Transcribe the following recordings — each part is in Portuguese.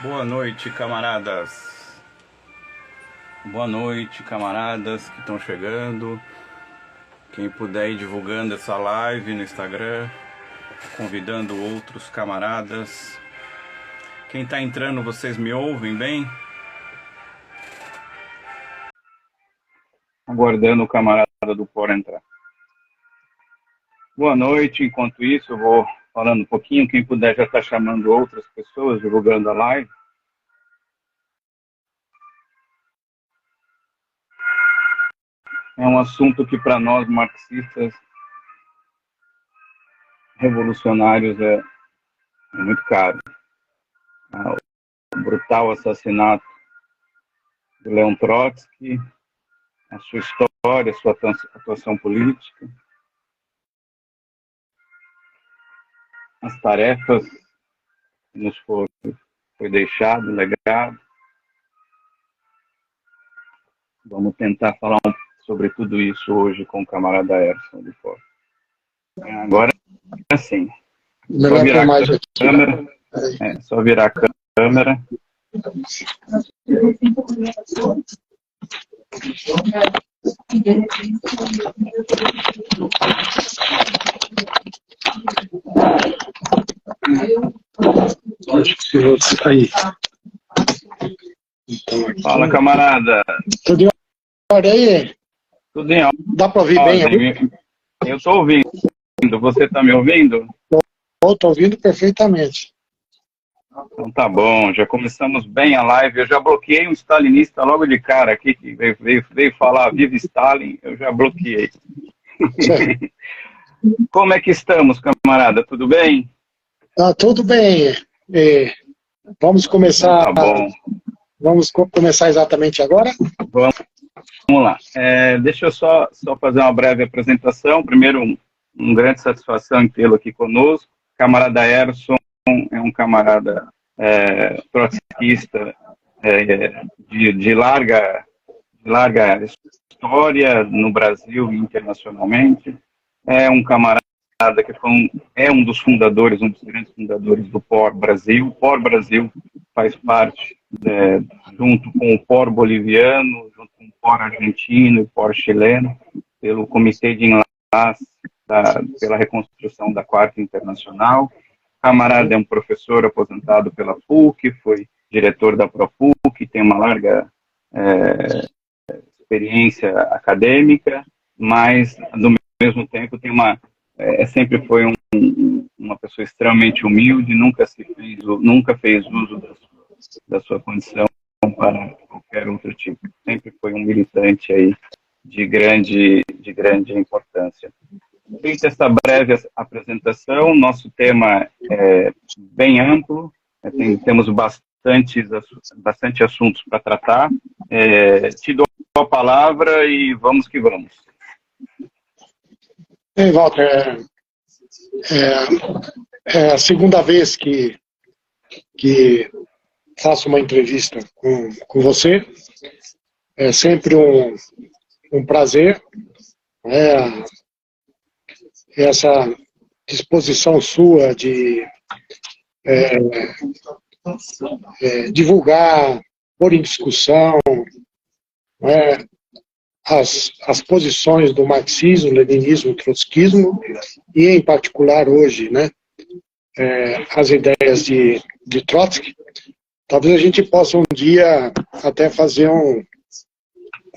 Boa noite, camaradas. Boa noite, camaradas que estão chegando. Quem puder ir divulgando essa live no Instagram, convidando outros camaradas. Quem está entrando, vocês me ouvem bem? Aguardando o camarada do Por entrar. Boa noite. Enquanto isso, eu vou falando um pouquinho. Quem puder já está chamando outras pessoas, divulgando a live. É um assunto que para nós marxistas revolucionários é muito caro. O brutal assassinato de Leon Trotsky, a sua história, a sua atuação política, as tarefas que nos foi deixado, legado. Vamos tentar falar sobre tudo isso hoje com o camarada Erson de Fora. Agora sim. Só virar a câmera. Só virar a câmera. Acho que se você aí. Então, fala, camarada. Tudo em ordem aí? Tudo em ordem. Dá para ouvir bem? Eu estou ouvindo. Você está me ouvindo? Estou ouvindo perfeitamente. Então tá bom, já começamos bem a live. Eu já bloqueei um stalinista logo de cara aqui, que veio falar Viva Stalin, eu já bloqueei. Como é que estamos, camarada? Tudo bem? Tudo bem. Vamos começar. Tá bom. Vamos começar exatamente agora? Vamos lá. Deixa eu só fazer uma breve apresentação. Primeiro, uma grande satisfação em tê-lo aqui conosco. Camarada Erson é um camarada trotskista de larga história no Brasil e internacionalmente. É um camarada que é um dos fundadores, um dos grandes fundadores do POR Brasil. O POR Brasil faz parte, junto com o POR boliviano, junto com o POR argentino e o POR chileno, pelo Comitê de Enlace pela reconstrução da Quarta Internacional. O camarada é um professor aposentado pela PUC, foi diretor da ProPUC, tem uma larga experiência acadêmica, mas, no mesmo tempo, sempre foi uma pessoa extremamente humilde, nunca fez uso da sua condição para qualquer outro tipo. Sempre foi um militante aí de grande importância. Feita essa breve apresentação, nosso tema é bem amplo, temos bastante assuntos para tratar. Te dou a palavra e vamos que vamos. Ei, Walter, é a segunda vez que faço uma entrevista com você. É sempre um prazer. Essa disposição sua de divulgar, pôr em discussão as posições do marxismo, leninismo, trotskismo, e em particular hoje, as ideias de Trotsky. Talvez a gente possa um dia até fazer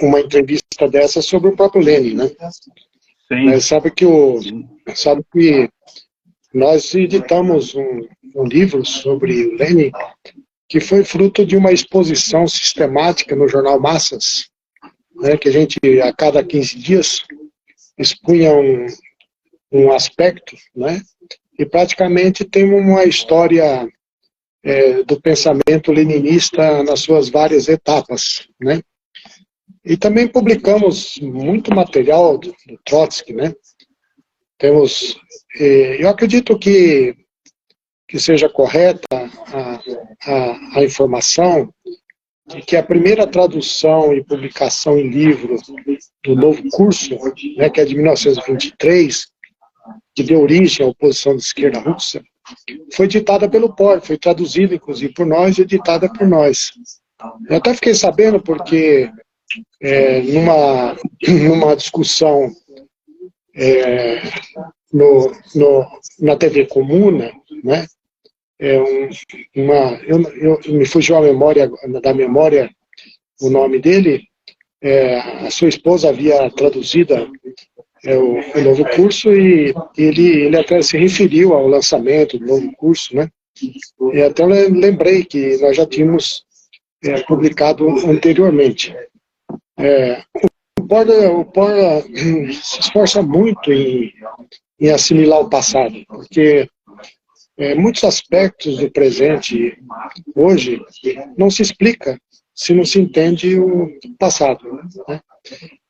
uma entrevista dessa sobre o próprio Lenin, né? Sim. Sabe que nós editamos um livro sobre o Lenin que foi fruto de uma exposição sistemática no jornal Massas, que a gente, a cada 15 dias, expunha um aspecto, e praticamente tem uma história do pensamento leninista nas suas várias etapas, E também publicamos muito material do Trotsky, Temos, eu acredito que seja correta a informação de que a primeira tradução e publicação em livro do novo curso, que é de 1923, que deu origem à oposição de esquerda russa, foi ditada pelo POR, foi traduzida, inclusive, por nós e editada por nós. Eu até fiquei sabendo porque, numa discussão na TV Comuna, né, me fugiu da memória o nome dele, a sua esposa havia traduzido o novo curso e ele até se referiu ao lançamento do novo curso, né? E até lembrei que nós já tínhamos publicado anteriormente. O POR se esforça muito em assimilar o passado, porque muitos aspectos do presente hoje não se explica se não se entende o passado, né?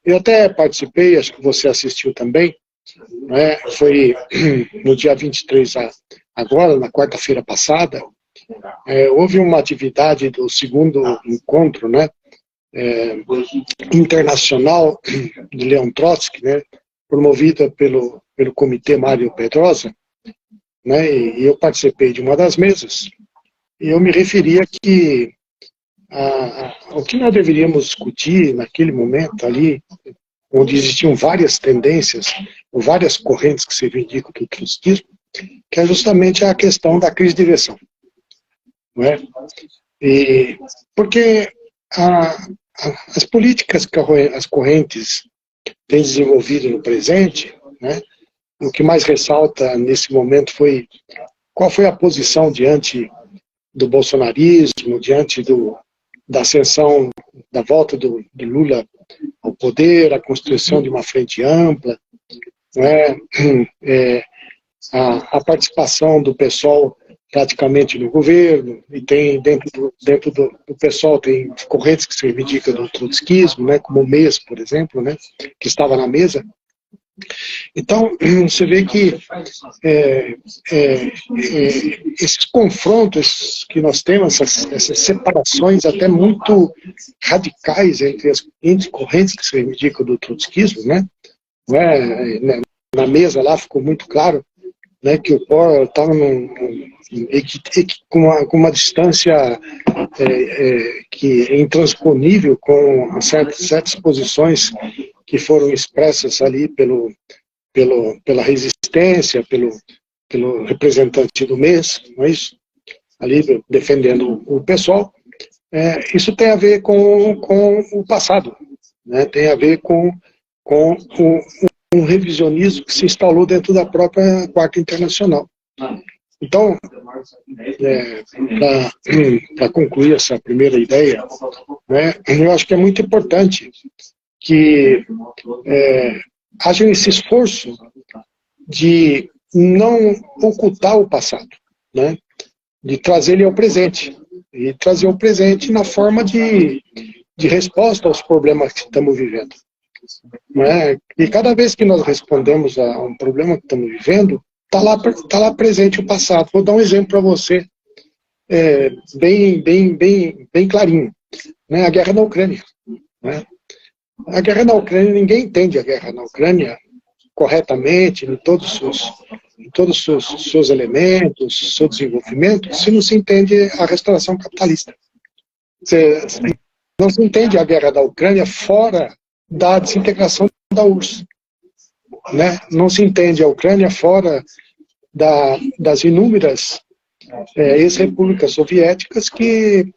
Eu até participei, acho que você assistiu também, né? Foi no dia 23, agora, na quarta-feira passada, houve uma atividade do segundo encontro, né, internacional de Leon Trotsky, né, promovida pelo Comitê Mário Pedrosa, né, e eu participei de uma das mesas, e eu me referia que o que nós deveríamos discutir naquele momento ali, onde existiam várias tendências, ou várias correntes que se reivindicam do trotskismo, que é justamente a questão da crise de direção. Não é? Porque as políticas que as correntes têm desenvolvido no presente, né, o que mais ressalta nesse momento foi qual foi a posição diante do bolsonarismo, diante da ascensão, da volta do Lula ao poder, a construção de uma frente ampla, né, a participação do PSOL praticamente no governo, e tem dentro do PSOL tem correntes que se reivindicam do trotskismo, né, como o MES, por exemplo, né, que estava na mesa. Então, você vê que esses confrontos que nós temos, essas separações até muito radicais entre as correntes que se reivindicam do trotskismo, né, na mesa lá ficou muito claro, né, que o POR estava com uma distância que é intransponível com certas posições que foram expressas ali pela resistência, pelo representante do MES, não é isso? Ali defendendo o pessoal. Isso tem a ver com o passado, né? Tem a ver com um revisionismo que se instalou dentro da própria Quarta Internacional. Então, para concluir essa primeira ideia, né, eu acho que é muito importante que haja esse esforço de não ocultar o passado, né, de trazer ele ao presente, e trazer o presente na forma de resposta aos problemas que estamos vivendo. Né? E cada vez que nós respondemos a um problema que estamos vivendo, está lá presente o passado. Vou dar um exemplo para você, bem clarinho. Né? A guerra na Ucrânia. Né? A guerra na Ucrânia, ninguém entende a guerra na Ucrânia corretamente, em todos os seus elementos, seu desenvolvimento, se não se entende a restauração capitalista. Não se entende a guerra da Ucrânia fora da desintegração da URSS. Né? Não se entende a Ucrânia fora das inúmeras ex-repúblicas soviéticas que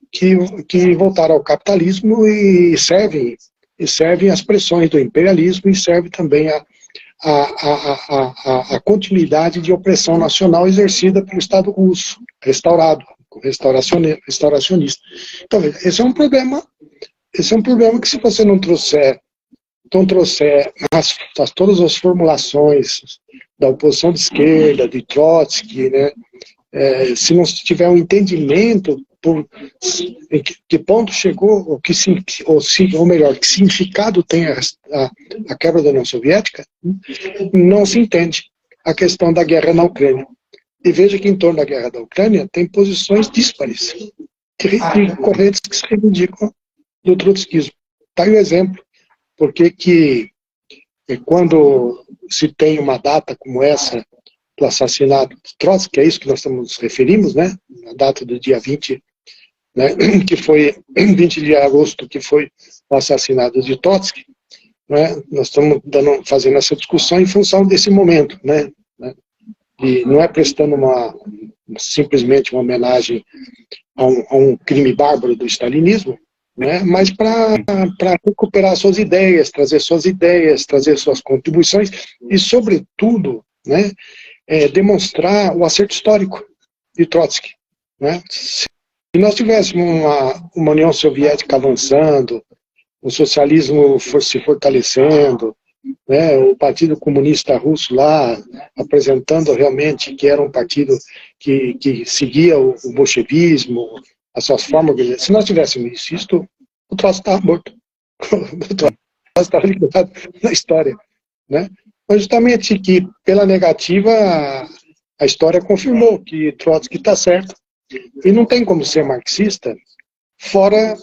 voltaram ao capitalismo e servem às pressões do imperialismo e servem também a continuidade de opressão nacional exercida pelo Estado russo, restauracionista. Então, esse é um problema que, se você não trouxer todas as formulações da oposição de esquerda, de Trotsky, né, se não tiver um entendimento em que ponto chegou, ou melhor, que significado tem a quebra da União Soviética, não se entende a questão da guerra na Ucrânia. E veja que em torno da guerra da Ucrânia tem posições díspares, de correntes que se reivindicam do trotskismo. Está aí o exemplo. Porque que quando se tem uma data como essa, do assassinato de Trotsky, é isso que nós nos referimos, né? Na data do dia 20, né? Que foi 20 de agosto, que foi o assassinato de Trotsky, né? Nós estamos fazendo essa discussão em função desse momento, né? E não é prestando simplesmente uma homenagem a um crime bárbaro do stalinismo, né? Mas para recuperar suas ideias, trazer suas contribuições e, sobretudo, né, demonstrar o acerto histórico de Trotsky, né? Se nós tivéssemos uma União Soviética avançando, o socialismo se fortalecendo, né, o Partido Comunista Russo lá apresentando realmente que era um partido que seguia o bolchevismo, as suas formas, se nós tivéssemos isso, o troço estava morto, o troço estava liquidado na história, né? Mas justamente que pela negativa a história confirmou que Trotsky está certo e não tem como ser marxista fora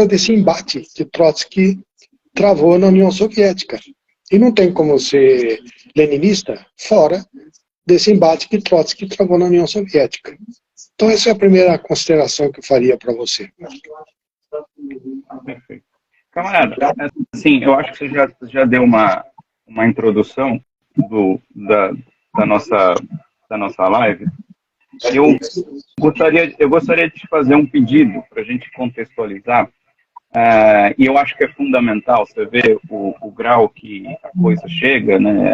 desse embate que Trotsky travou na União Soviética. E não tem como ser leninista fora desse embate que Trotsky travou na União Soviética. Então essa é a primeira consideração que eu faria para você. Perfeito. Camarada, assim, eu acho que você já deu uma introdução da nossa live. Eu gostaria de te fazer um pedido para a gente contextualizar. E eu acho que é fundamental você ver o grau que a coisa chega, né?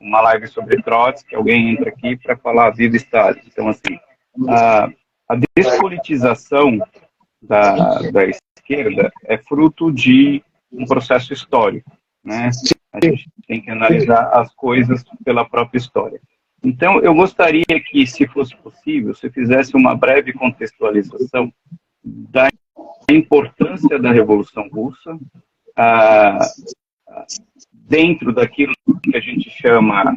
Uma live sobre Trotsky, alguém entra aqui para falar viva Stalin. Então, assim, a despolitização da esquerda é fruto de um processo histórico, né? A gente tem que analisar as coisas pela própria história. Então, eu gostaria que, se fosse possível, você fizesse uma breve contextualização da importância da Revolução Russa dentro daquilo que a gente chama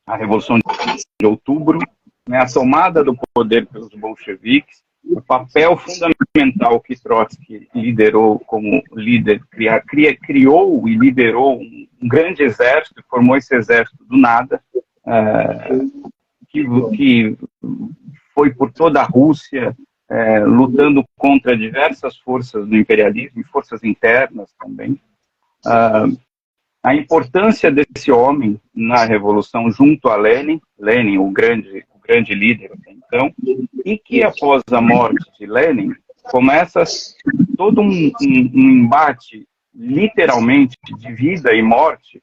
a Revolução de Outubro, né, a tomada do poder pelos bolcheviques, o papel fundamental que Trotsky liderou como líder, criou e liderou um grande exército, formou esse exército do nada, que foi por toda a Rússia, lutando contra diversas forças do imperialismo e forças internas também. A importância desse homem na Revolução junto a Lenin, o grande líder até então, e que após a morte de Lenin, começa todo um embate, literalmente, de vida e morte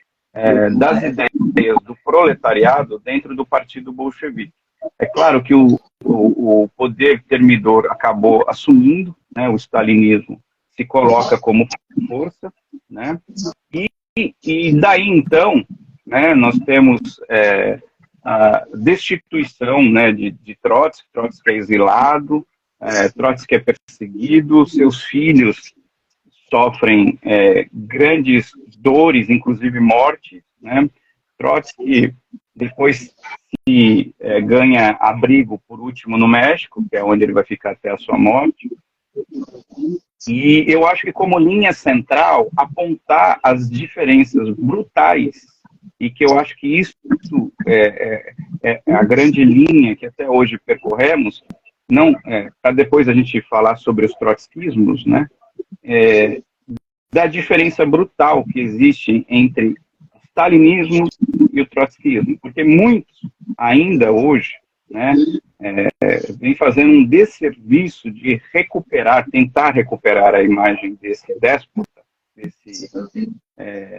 das ideias do proletariado dentro do Partido Bolchevique. É claro que o poder termidor acabou assumindo, né, o stalinismo se coloca como força, né, e daí então, né, nós temos a destituição, né, de Trotsky é exilado, Trotsky é perseguido, seus filhos sofrem grandes dores, inclusive morte, né? Trotsky depois ganha abrigo, por último, no México, que é onde ele vai ficar até a sua morte. E eu acho que, como linha central, apontar as diferenças brutais, e que eu acho que isso é a grande linha que até hoje percorremos, não para depois a gente falar sobre os trotskismos, né? Da diferença brutal que existe entre o stalinismo e o trotskismo, porque muitos ainda hoje, né, vem fazendo um desserviço de tentar recuperar a imagem desse déspota,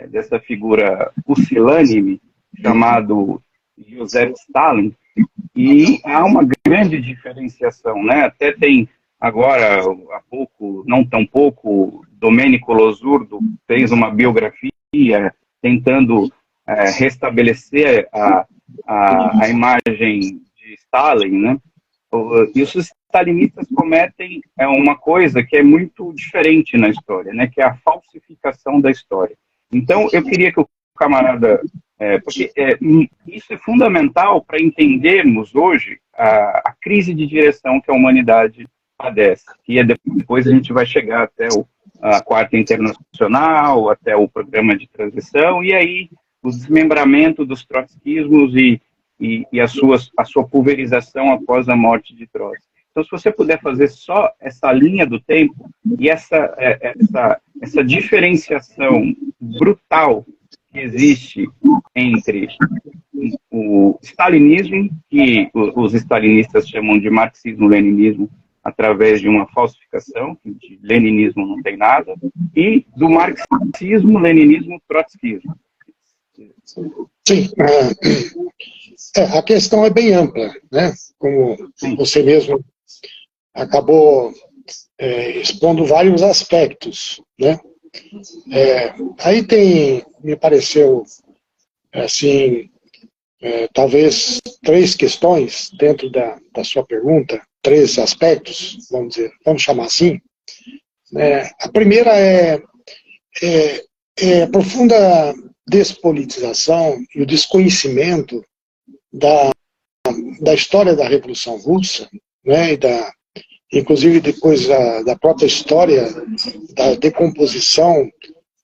dessa figura pusilânime chamado Joseph Stalin, e há uma grande diferenciação, né? Até tem agora, há pouco, não tão pouco, Domenico Losurdo fez uma biografia tentando restabelecer a imagem de Stalin, né? E os stalinistas cometem uma coisa que é muito diferente na história, né? Que é a falsificação da história. Então, eu queria que o camarada... porque isso é fundamental para entendermos hoje a crise de direção que a humanidade padece. E depois a gente vai chegar até a Quarta Internacional, até o programa de transição, e aí o desmembramento dos trotskismos e a sua pulverização após a morte de Trotsky. Então, se você puder fazer só essa linha do tempo e essa diferenciação brutal que existe entre o stalinismo, que os stalinistas chamam de marxismo-leninismo, através de uma falsificação, que de leninismo não tem nada, e do marxismo, leninismo, trotskismo. Sim, a questão é bem ampla, né? Como você mesmo acabou expondo vários aspectos, né? Aí me pareceu, assim, talvez 3 questões dentro da sua pergunta, 3 aspectos, vamos chamar assim. A primeira é a profunda despolitização e o desconhecimento da história da Revolução Russa, né, inclusive depois da própria história da decomposição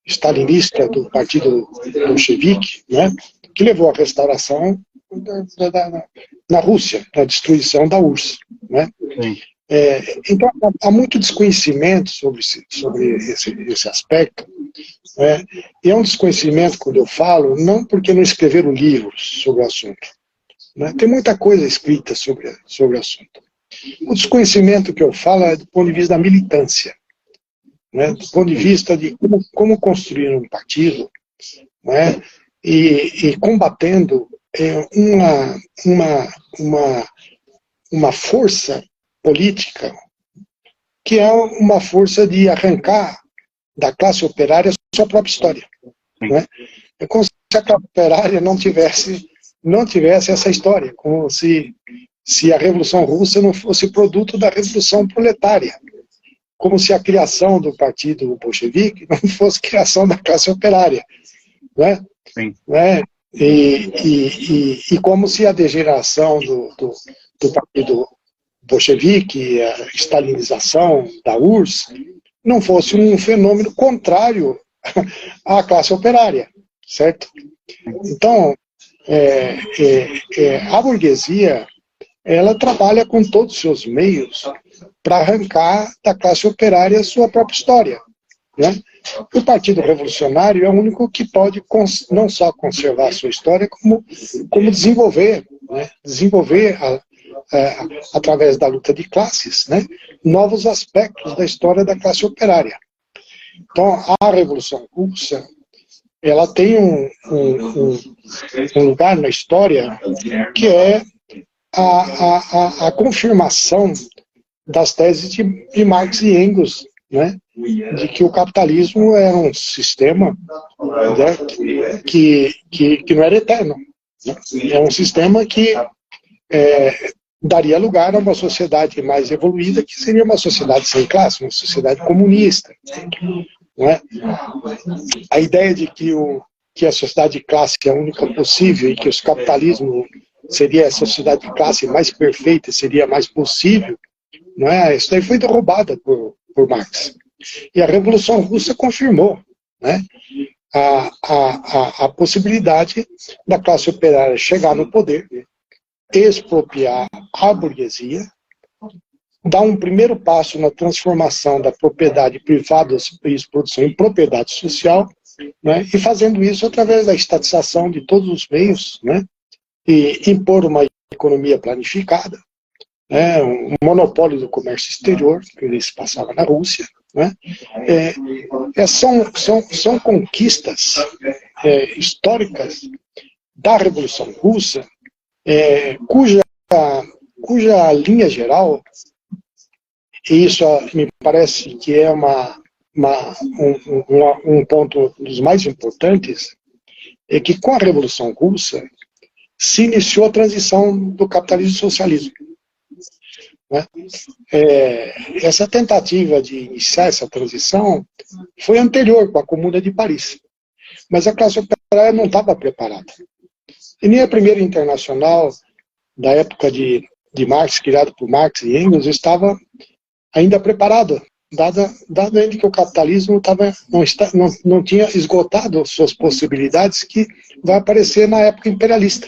stalinista do partido bolchevique, né, que levou à restauração na Rússia, da destruição da URSS. Né? Então, há muito desconhecimento sobre esse aspecto, né? E é um desconhecimento, quando eu falo, não porque não escreveram livros sobre o assunto. Né? Tem muita coisa escrita sobre o assunto. O desconhecimento que eu falo é do ponto de vista da militância, né? Do ponto de vista de como construir um partido, né? E combatendo uma força política que é uma força de arrancar da classe operária sua própria história. Né? É como se a classe operária não tivesse essa história, como se a Revolução Russa não fosse produto da Revolução Proletária, como se a criação do partido bolchevique não fosse criação da classe operária. Né? Sim. Né? E como se a degeneração do partido bolchevique, a stalinização da URSS, não fosse um fenômeno contrário à classe operária, certo? Então, a burguesia, ela trabalha com todos os seus meios para arrancar da classe operária a sua própria história. Né? O Partido Revolucionário é o único que pode não só conservar a sua história, como desenvolver, né? Desenvolver através da luta de classes, né? Novos aspectos da história da classe operária. Então, a Revolução Russa, ela tem um lugar na história que é a confirmação das teses de Marx e Engels, né? De que o capitalismo era um sistema, né, que não era eterno. Né? É um sistema que daria lugar a uma sociedade mais evoluída, que seria uma sociedade sem classe, uma sociedade comunista. Não é? A ideia de que a sociedade de classe é a única possível e que o capitalismo seria a sociedade de classe mais perfeita, seria mais possível, não é? Isso daí foi derrubada por Marx. E a Revolução Russa confirmou, né, a possibilidade da classe operária chegar no poder, expropriar a burguesia, dar um primeiro passo na transformação da propriedade privada e produção em propriedade social, né, e fazendo isso através da estatização de todos os meios, né, e impor uma economia planificada, né, um monopólio do comércio exterior, que se passava na Rússia. Né? São conquistas históricas da Revolução Russa, cuja linha geral, e isso me parece que é um ponto dos mais importantes, é que com a Revolução Russa se iniciou a transição do capitalismo ao socialismo. Né? Essa tentativa de iniciar essa transição foi anterior, com a Comuna de Paris. Mas a classe operária não estava preparada. E nem a primeira internacional da época de Marx, criada por Marx e Engels, estava ainda preparada dado ainda que o capitalismo não tinha esgotado suas possibilidades, que vai aparecer na época imperialista.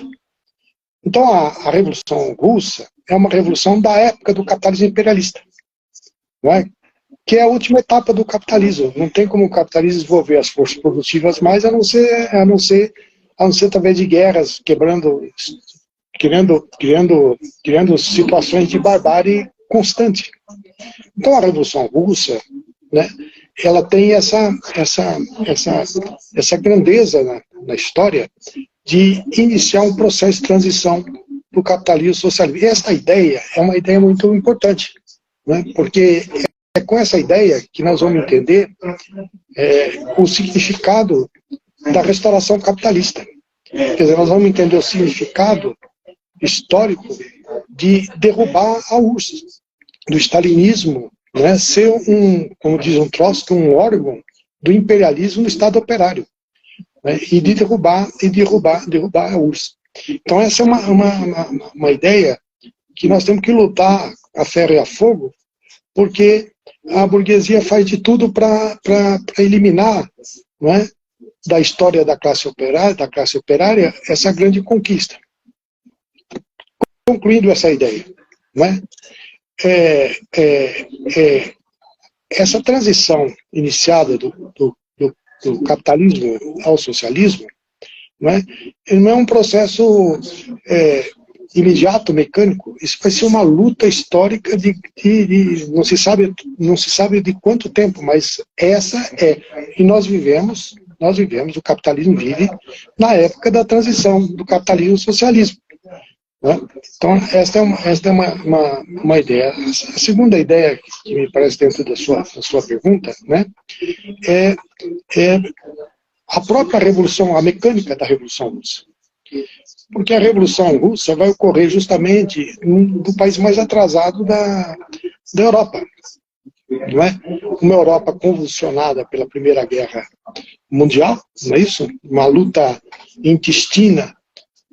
Então, a Revolução Russa é uma revolução da época do capitalismo imperialista, não é? Que é a última etapa do capitalismo. Não tem como o capitalismo desenvolver as forças produtivas mais, a não ser através de guerras, criando situações de barbárie constante. Então, a Revolução Russa, né, ela tem essa grandeza na história de iniciar um processo de transição do capitalismo ao socialismo. E essa ideia é uma ideia muito importante, né, porque é com essa ideia que nós vamos entender o significado da restauração capitalista. Quer dizer, nós vamos entender o significado histórico de derrubar a URSS, do stalinismo, né, ser como diz Trotsky, um órgão do imperialismo no Estado operário, né, e de derrubar a URSS. Então essa é uma ideia que nós temos que lutar a ferro e a fogo, porque a burguesia faz de tudo para eliminar, né, da história da classe operária, essa grande conquista. Concluindo essa ideia, né, essa transição iniciada do capitalismo ao socialismo, né, não é um processo imediato, mecânico. Isso vai ser uma luta histórica não se sabe de quanto tempo, mas essa e nós vivemos, o capitalismo vive na época da transição do capitalismo ao socialismo, né? Então esta é uma ideia. A segunda ideia que me parece dentro da sua pergunta, né, é a própria revolução, a mecânica da Revolução Russa. Porque a Revolução Russa vai ocorrer justamente no país mais atrasado da Europa. Não é? Uma Europa convulsionada pela Primeira Guerra Mundial, não é isso? Uma luta intestina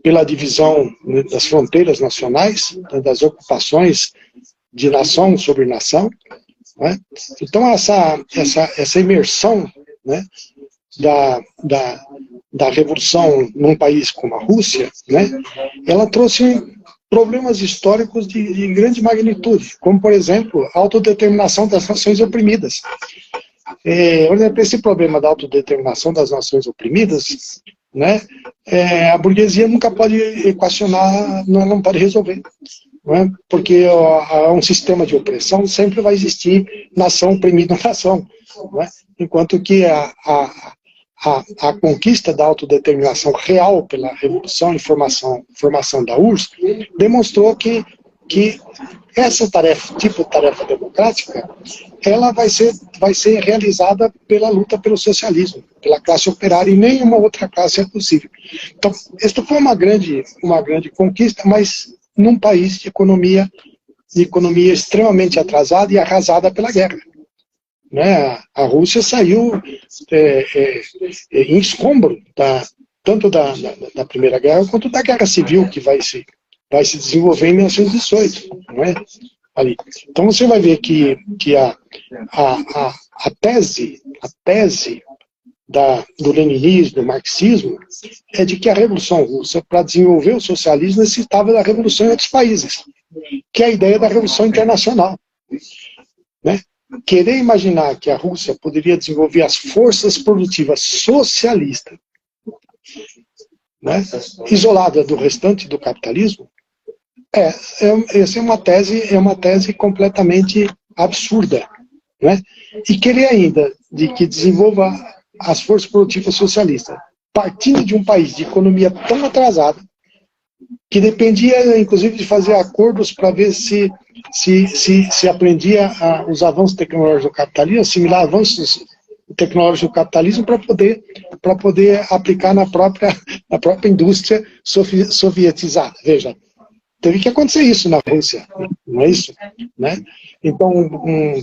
pela divisão das fronteiras nacionais, das ocupações de nação sobre nação. Não é? Então essa imersão, né, da revolução num país como a Rússia, né, ela trouxe problemas históricos de grande magnitude, como, por exemplo, a autodeterminação das nações oprimidas. Esse problema da autodeterminação das nações oprimidas, né, a burguesia nunca pode equacionar, não pode resolver. Não é? Porque um sistema de opressão sempre vai existir nação oprimida nação. Não é? Enquanto que a conquista da autodeterminação real pela revolução e formação da URSS demonstrou que essa tarefa, tipo de tarefa democrática, ela vai ser realizada pela luta pelo socialismo, pela classe operária, e nenhuma outra classe é possível. Então, esta foi uma grande conquista, mas num país de economia extremamente atrasada e arrasada pela guerra. Né? A Rússia saiu em escombro, tanto da Primeira Guerra quanto da Guerra Civil, que vai se desenvolver em 1918. Não é? Ali. Então você vai ver que a tese do leninismo, do marxismo, é de que a Revolução Russa, para desenvolver o socialismo, necessitava da revolução em outros países, que é a ideia da revolução internacional. Né? Querer imaginar que a Rússia poderia desenvolver as forças produtivas socialistas, né, isolada do restante do capitalismo, essa é uma tese completamente absurda. Né? E querer ainda de que desenvolva as forças produtivas socialistas, partindo de um país de economia tão atrasada, que dependia, inclusive, de fazer acordos para ver se aprendia os avanços tecnológicos do capitalismo, assimilar avanços tecnológicos do capitalismo para poder aplicar na própria indústria sovietizada. Veja, teve que acontecer isso na Rússia, não é isso? Né? Então,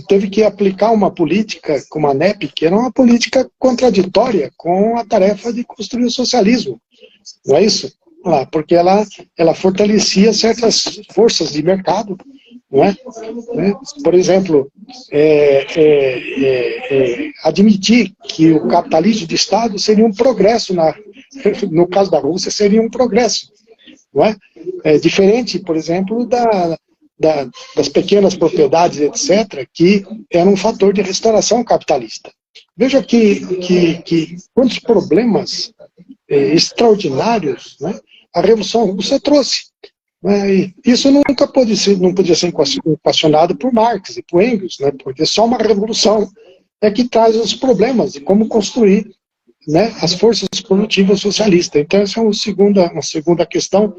teve que aplicar uma política como a NEP, que era uma política contraditória com a tarefa de construir o socialismo, não é isso? Porque ela fortalecia certas forças de mercado, não é? Por exemplo, admitir que o capitalismo de Estado seria um progresso, no caso da Rússia, seria um progresso. Não é? Diferente, por exemplo, das pequenas propriedades, etc., que eram um fator de restauração capitalista. Veja que quantos problemas extraordinários, né, a Revolução Russa trouxe. Né, e isso não podia ser equacionado por Marx e por Engels, né, porque só uma revolução é que traz os problemas de como construir, né, as forças produtivas socialistas. Então, essa é uma segunda questão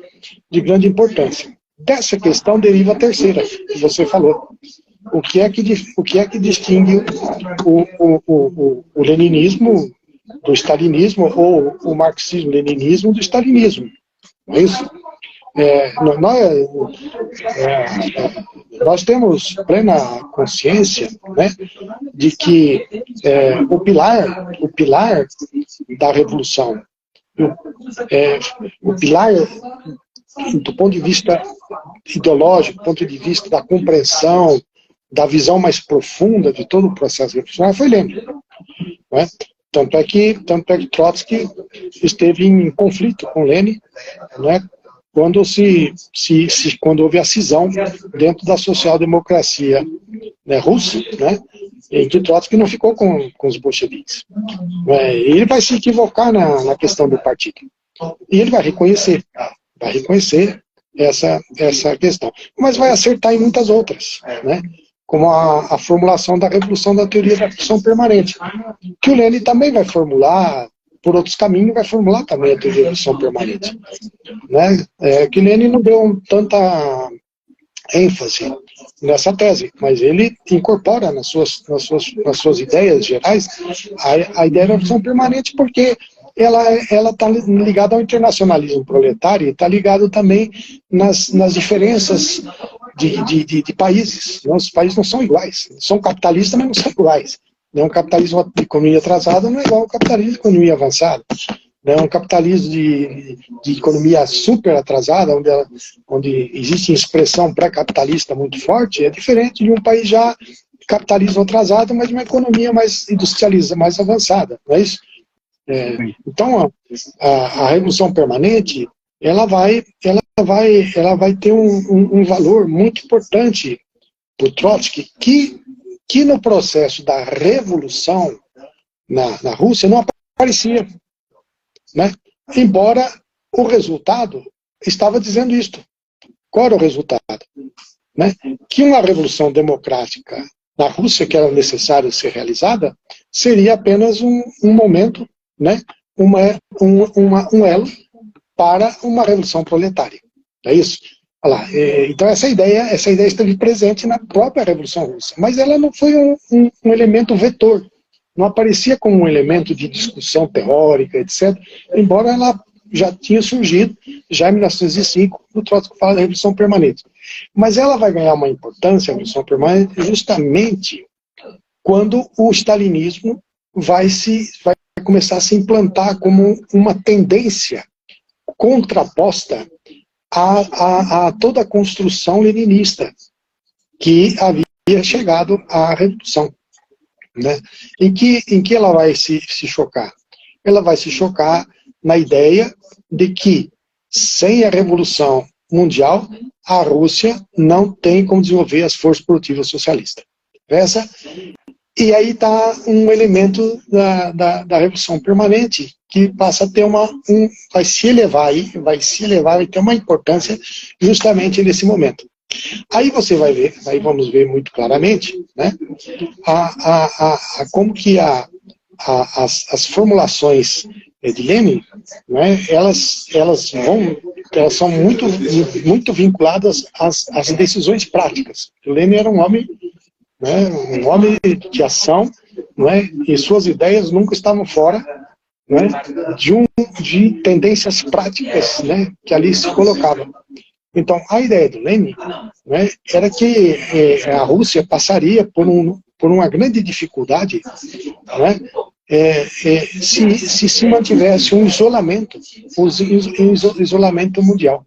de grande importância. Dessa questão deriva a terceira, que você falou. O que é que distingue o leninismo do stalinismo, ou o marxismo-leninismo do stalinismo? Não é isso? Nós temos plena consciência, né, de que o pilar da revolução, o pilar do ponto de vista ideológico, do ponto de vista da compreensão, da visão mais profunda de todo o processo revolucionário, foi Lenin. Né? Tanto é que Trotsky esteve em conflito com Lenin, né, quando houve a cisão dentro da social-democracia, né, russa, né, em que Trotsky não ficou com os bolcheviques. Ele vai se equivocar na questão do partido. E ele vai reconhecer essa questão. Mas vai acertar em muitas outras, né? Como a formulação da revolução da teoria da função permanente, que o Lenin também vai formular, por outros caminhos, vai formular também a teoria da função permanente. Né? Que Lenin não deu tanta ênfase nessa tese, mas ele incorpora nas suas ideias gerais a ideia da função permanente, porque ela está ligada ao internacionalismo proletário e está ligada também nas diferenças de países. Os países não são iguais, são capitalistas, mas não são iguais. Um capitalismo de economia atrasada não é igual ao capitalismo de economia avançada. Um capitalismo de economia super atrasada, onde existe expressão pré-capitalista muito forte, é diferente de um país já capitalismo atrasado, mas de uma economia mais industrializada, mais avançada, não é isso? Então, a revolução permanente, ela vai ter um valor muito importante para o Trotsky, que no processo da revolução na Rússia não aparecia, né? Embora o resultado estava dizendo isto. Qual era o resultado? Né? Que uma revolução democrática na Rússia, que era necessária ser realizada, seria apenas um momento, né? um elo para uma revolução proletária. É isso? Olha lá, então essa ideia esteve presente na própria Revolução Russa, mas ela não foi um elemento vetor, não aparecia como um elemento de discussão teórica, etc., embora ela já tinha surgido, já em 1905, no Trotsky fala da Revolução Permanente. Mas ela vai ganhar uma importância, a Revolução Permanente, justamente quando o stalinismo vai começar a se implantar como uma tendência contraposta a toda a construção leninista que havia chegado à Revolução. Né? Em que ela vai se chocar? Ela vai se chocar na ideia de que, sem a Revolução Mundial, a Rússia não tem como desenvolver as forças produtivas socialistas. E aí está um elemento da Revolução Permanente, que passa a ter vai se elevar, vai ter uma importância justamente nesse momento. Aí você vai ver, aí vamos ver muito claramente, né, como que as formulações de Lenin, né, elas são muito vinculadas às decisões práticas. O Lenin era um homem, né, de ação, né, e suas ideias nunca estavam fora, né, de tendências práticas, né, que ali se colocavam. Então, a ideia do Lenin, né, era que a Rússia passaria por uma grande dificuldade, né, se mantivesse um isolamento mundial.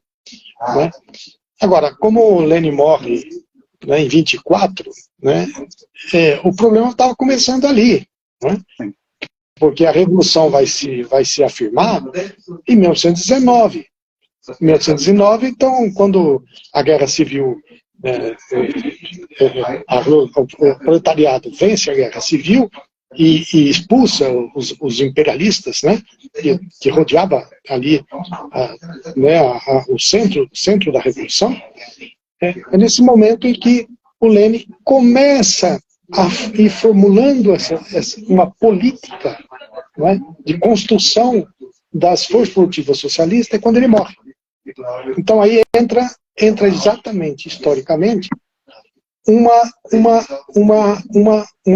Né? Agora, como o Lenin morre né, em 24, né, o problema estava começando ali, né, porque a revolução vai se afirmar em 1919. 1909, então, quando a Guerra Civil, o proletariado vence a Guerra Civil e expulsa os imperialistas, né, que rodeava ali né, o centro da Revolução, é nesse momento em que o Lenin começa a ir formulando uma política, né, de construção das forças produtivas socialistas, é quando ele morre. Então aí entra exatamente, historicamente, uma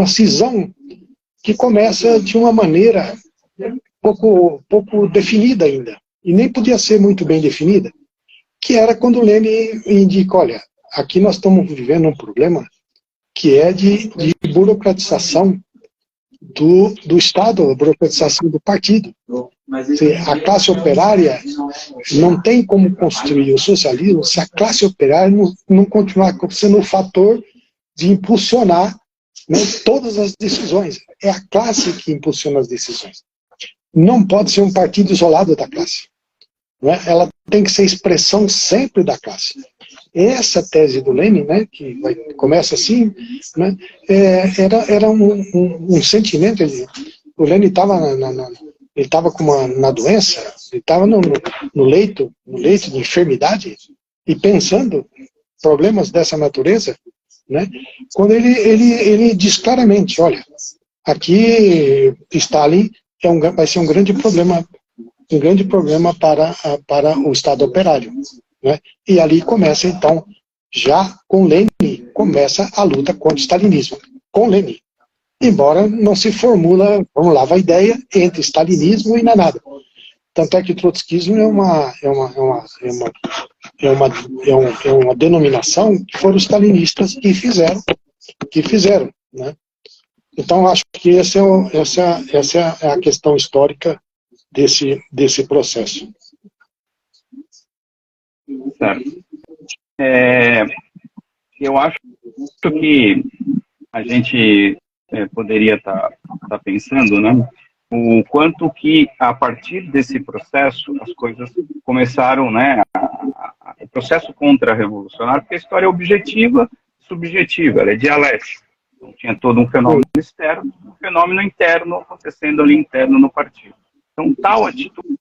cisão que começa de uma maneira pouco definida ainda, e nem podia ser muito bem definida, que era quando o Lenin indica, olha, aqui nós estamos vivendo um problema que é de burocratização do Estado, a burocratização do partido. A classe operária não tem como construir o socialismo se a classe operária não continuar sendo o fator de impulsionar, né, todas as decisões. É a classe que impulsiona as decisões. Não pode ser um partido isolado da classe. Né? Ela tem que ser expressão sempre da classe. Essa tese do Lenin, né, que começa assim, né, era um sentimento. O Lenin estava na doença, ele estava no leito de enfermidade e pensando problemas dessa natureza, né, quando ele diz claramente, olha, aqui Stalin vai ser um grande problema para o Estado operário. Né? E ali começa, então, já com Lenin, começa a luta contra o stalinismo, com Lenin. Embora não se formulava a ideia entre stalinismo e nada. Tanto é que trotskismo é uma denominação que foram os stalinistas que fizeram. Né? Então, acho que essa é a questão histórica desse processo. Certo. Eu acho que a gente poderia estar pensando, né, o quanto que, a partir desse processo, as coisas começaram, né, o processo contra-revolucionário, porque a história é objetiva e subjetiva, ela é dialética. Então, tinha todo um fenômeno externo, um fenômeno interno acontecendo ali interno no partido. Então, tal atitude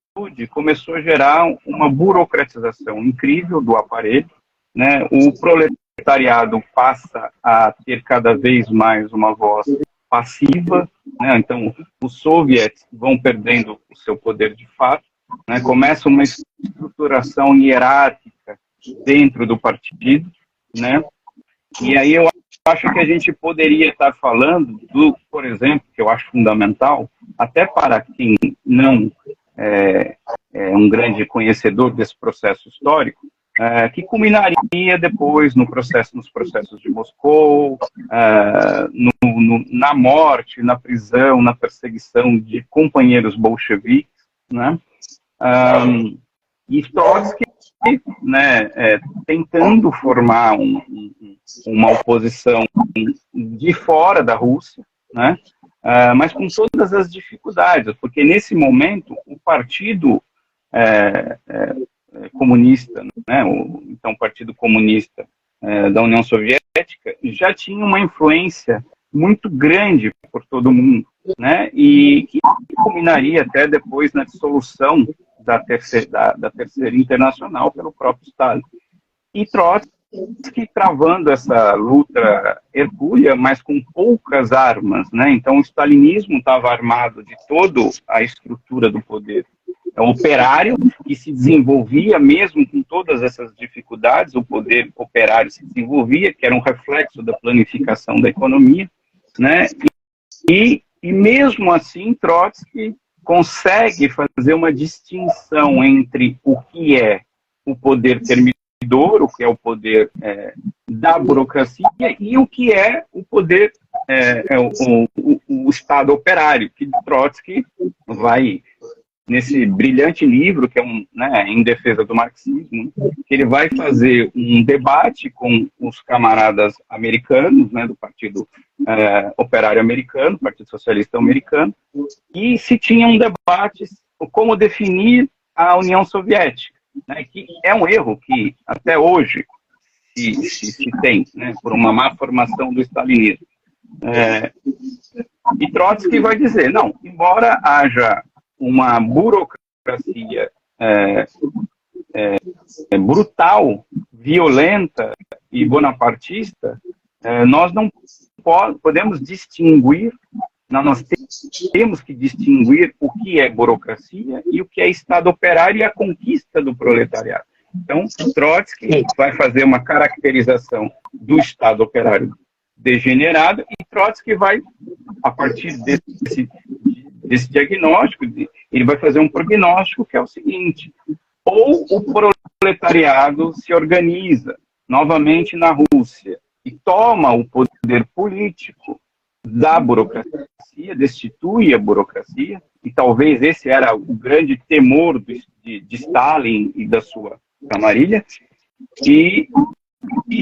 começou a gerar uma burocratização incrível do aparelho, né? O proletariado passa a ter cada vez mais uma voz passiva, né? Então os soviets vão perdendo o seu poder de fato, né? Começa uma estruturação hierárquica dentro do partido, né? E aí eu acho que a gente poderia estar falando por exemplo, que eu acho fundamental, até para quem não é um grande conhecedor desse processo histórico, que culminaria depois nos processos de Moscou, na morte, na prisão, na perseguição de companheiros bolcheviques, né? E Trotsky, né, tentando formar uma oposição de fora da Rússia, né? Mas com todas as dificuldades, porque nesse momento o partido comunista, né, então Partido Comunista da União Soviética, já tinha uma influência muito grande por todo o mundo, né, e que culminaria até depois na dissolução da Terceira Internacional pelo próprio Stalin. E Trotsky travando essa luta hercúlea, mas com poucas armas, né? Então o stalinismo estava armado de toda a estrutura do poder operário, que se desenvolvia mesmo com todas essas dificuldades, o poder operário se desenvolvia, que era um reflexo da planificação da economia, né? E mesmo assim Trotsky consegue fazer uma distinção entre o que é o poder termidor, o que é o poder da burocracia, e o que é o poder, o Estado operário, que Trotsky vai nesse brilhante livro, que é né, em defesa do marxismo, que ele vai fazer um debate com os camaradas americanos, né, do Partido Operário Americano, Partido Socialista Americano, e se tinha um debate como definir a União Soviética, né, que é um erro que até hoje se tem, né, por uma má formação do stalinismo. E Trotsky vai dizer, não, embora haja uma burocracia brutal, violenta e bonapartista, nós não podemos distinguir, nós temos que distinguir o que é burocracia e o que é Estado operário e a conquista do proletariado. Então, Trotsky vai fazer uma caracterização do Estado operário degenerado e Trotsky vai, a partir desse diagnóstico, ele vai fazer um prognóstico que é o seguinte: ou o proletariado se organiza novamente na Rússia e toma o poder político da burocracia, destitui a burocracia, e talvez esse era o grande temor de Stalin e da sua camarilha, e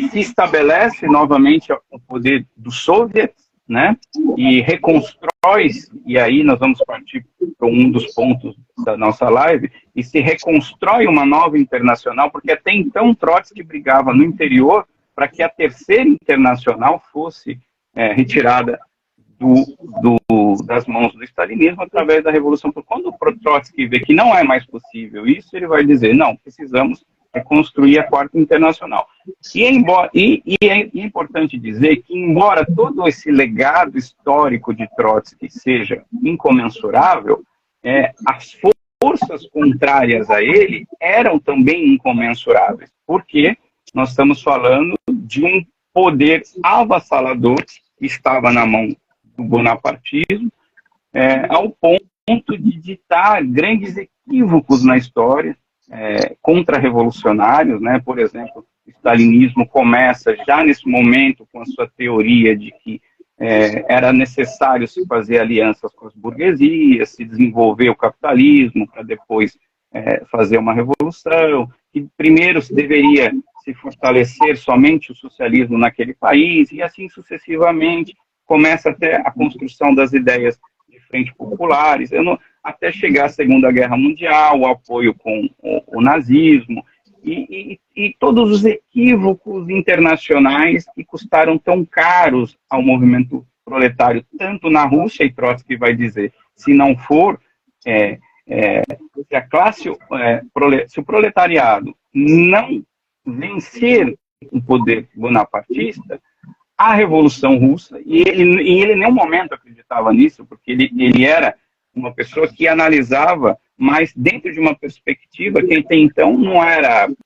se estabelece novamente o poder dos soviets, né, e reconstrói, e aí nós vamos partir para um dos pontos da nossa live, e se reconstrói uma nova internacional, porque até então Trotsky brigava no interior para que a terceira internacional fosse retirada das mãos do stalinismo através da Revolução. Quando o Trotsky vê que não é mais possível isso, ele vai dizer, não, precisamos reconstruir a quarta internacional. E é importante dizer que, embora todo esse legado histórico de Trotsky seja incomensurável, as forças contrárias a ele eram também incomensuráveis, porque nós estamos falando de um poder avassalador que estava na mão do bonapartismo, ao ponto de ditar grandes equívocos na história, contra-revolucionários, né? Por exemplo, o stalinismo começa já nesse momento com a sua teoria de que era necessário se fazer alianças com as burguesias, se desenvolver o capitalismo para depois fazer uma revolução, que primeiro se deveria se fortalecer somente o socialismo naquele país, e assim sucessivamente começa até a construção das ideias de frente populares, até chegar à Segunda Guerra Mundial, o apoio com o nazismo, e todos os equívocos internacionais que custaram tão caros ao movimento proletário, tanto na Rússia, e Trotsky vai dizer, se não for, se a classe, se o proletariado não vencer o poder bonapartista, a Revolução Russa, e ele em nenhum momento acreditava nisso, porque ele era uma pessoa que analisava, mas dentro de uma perspectiva que até então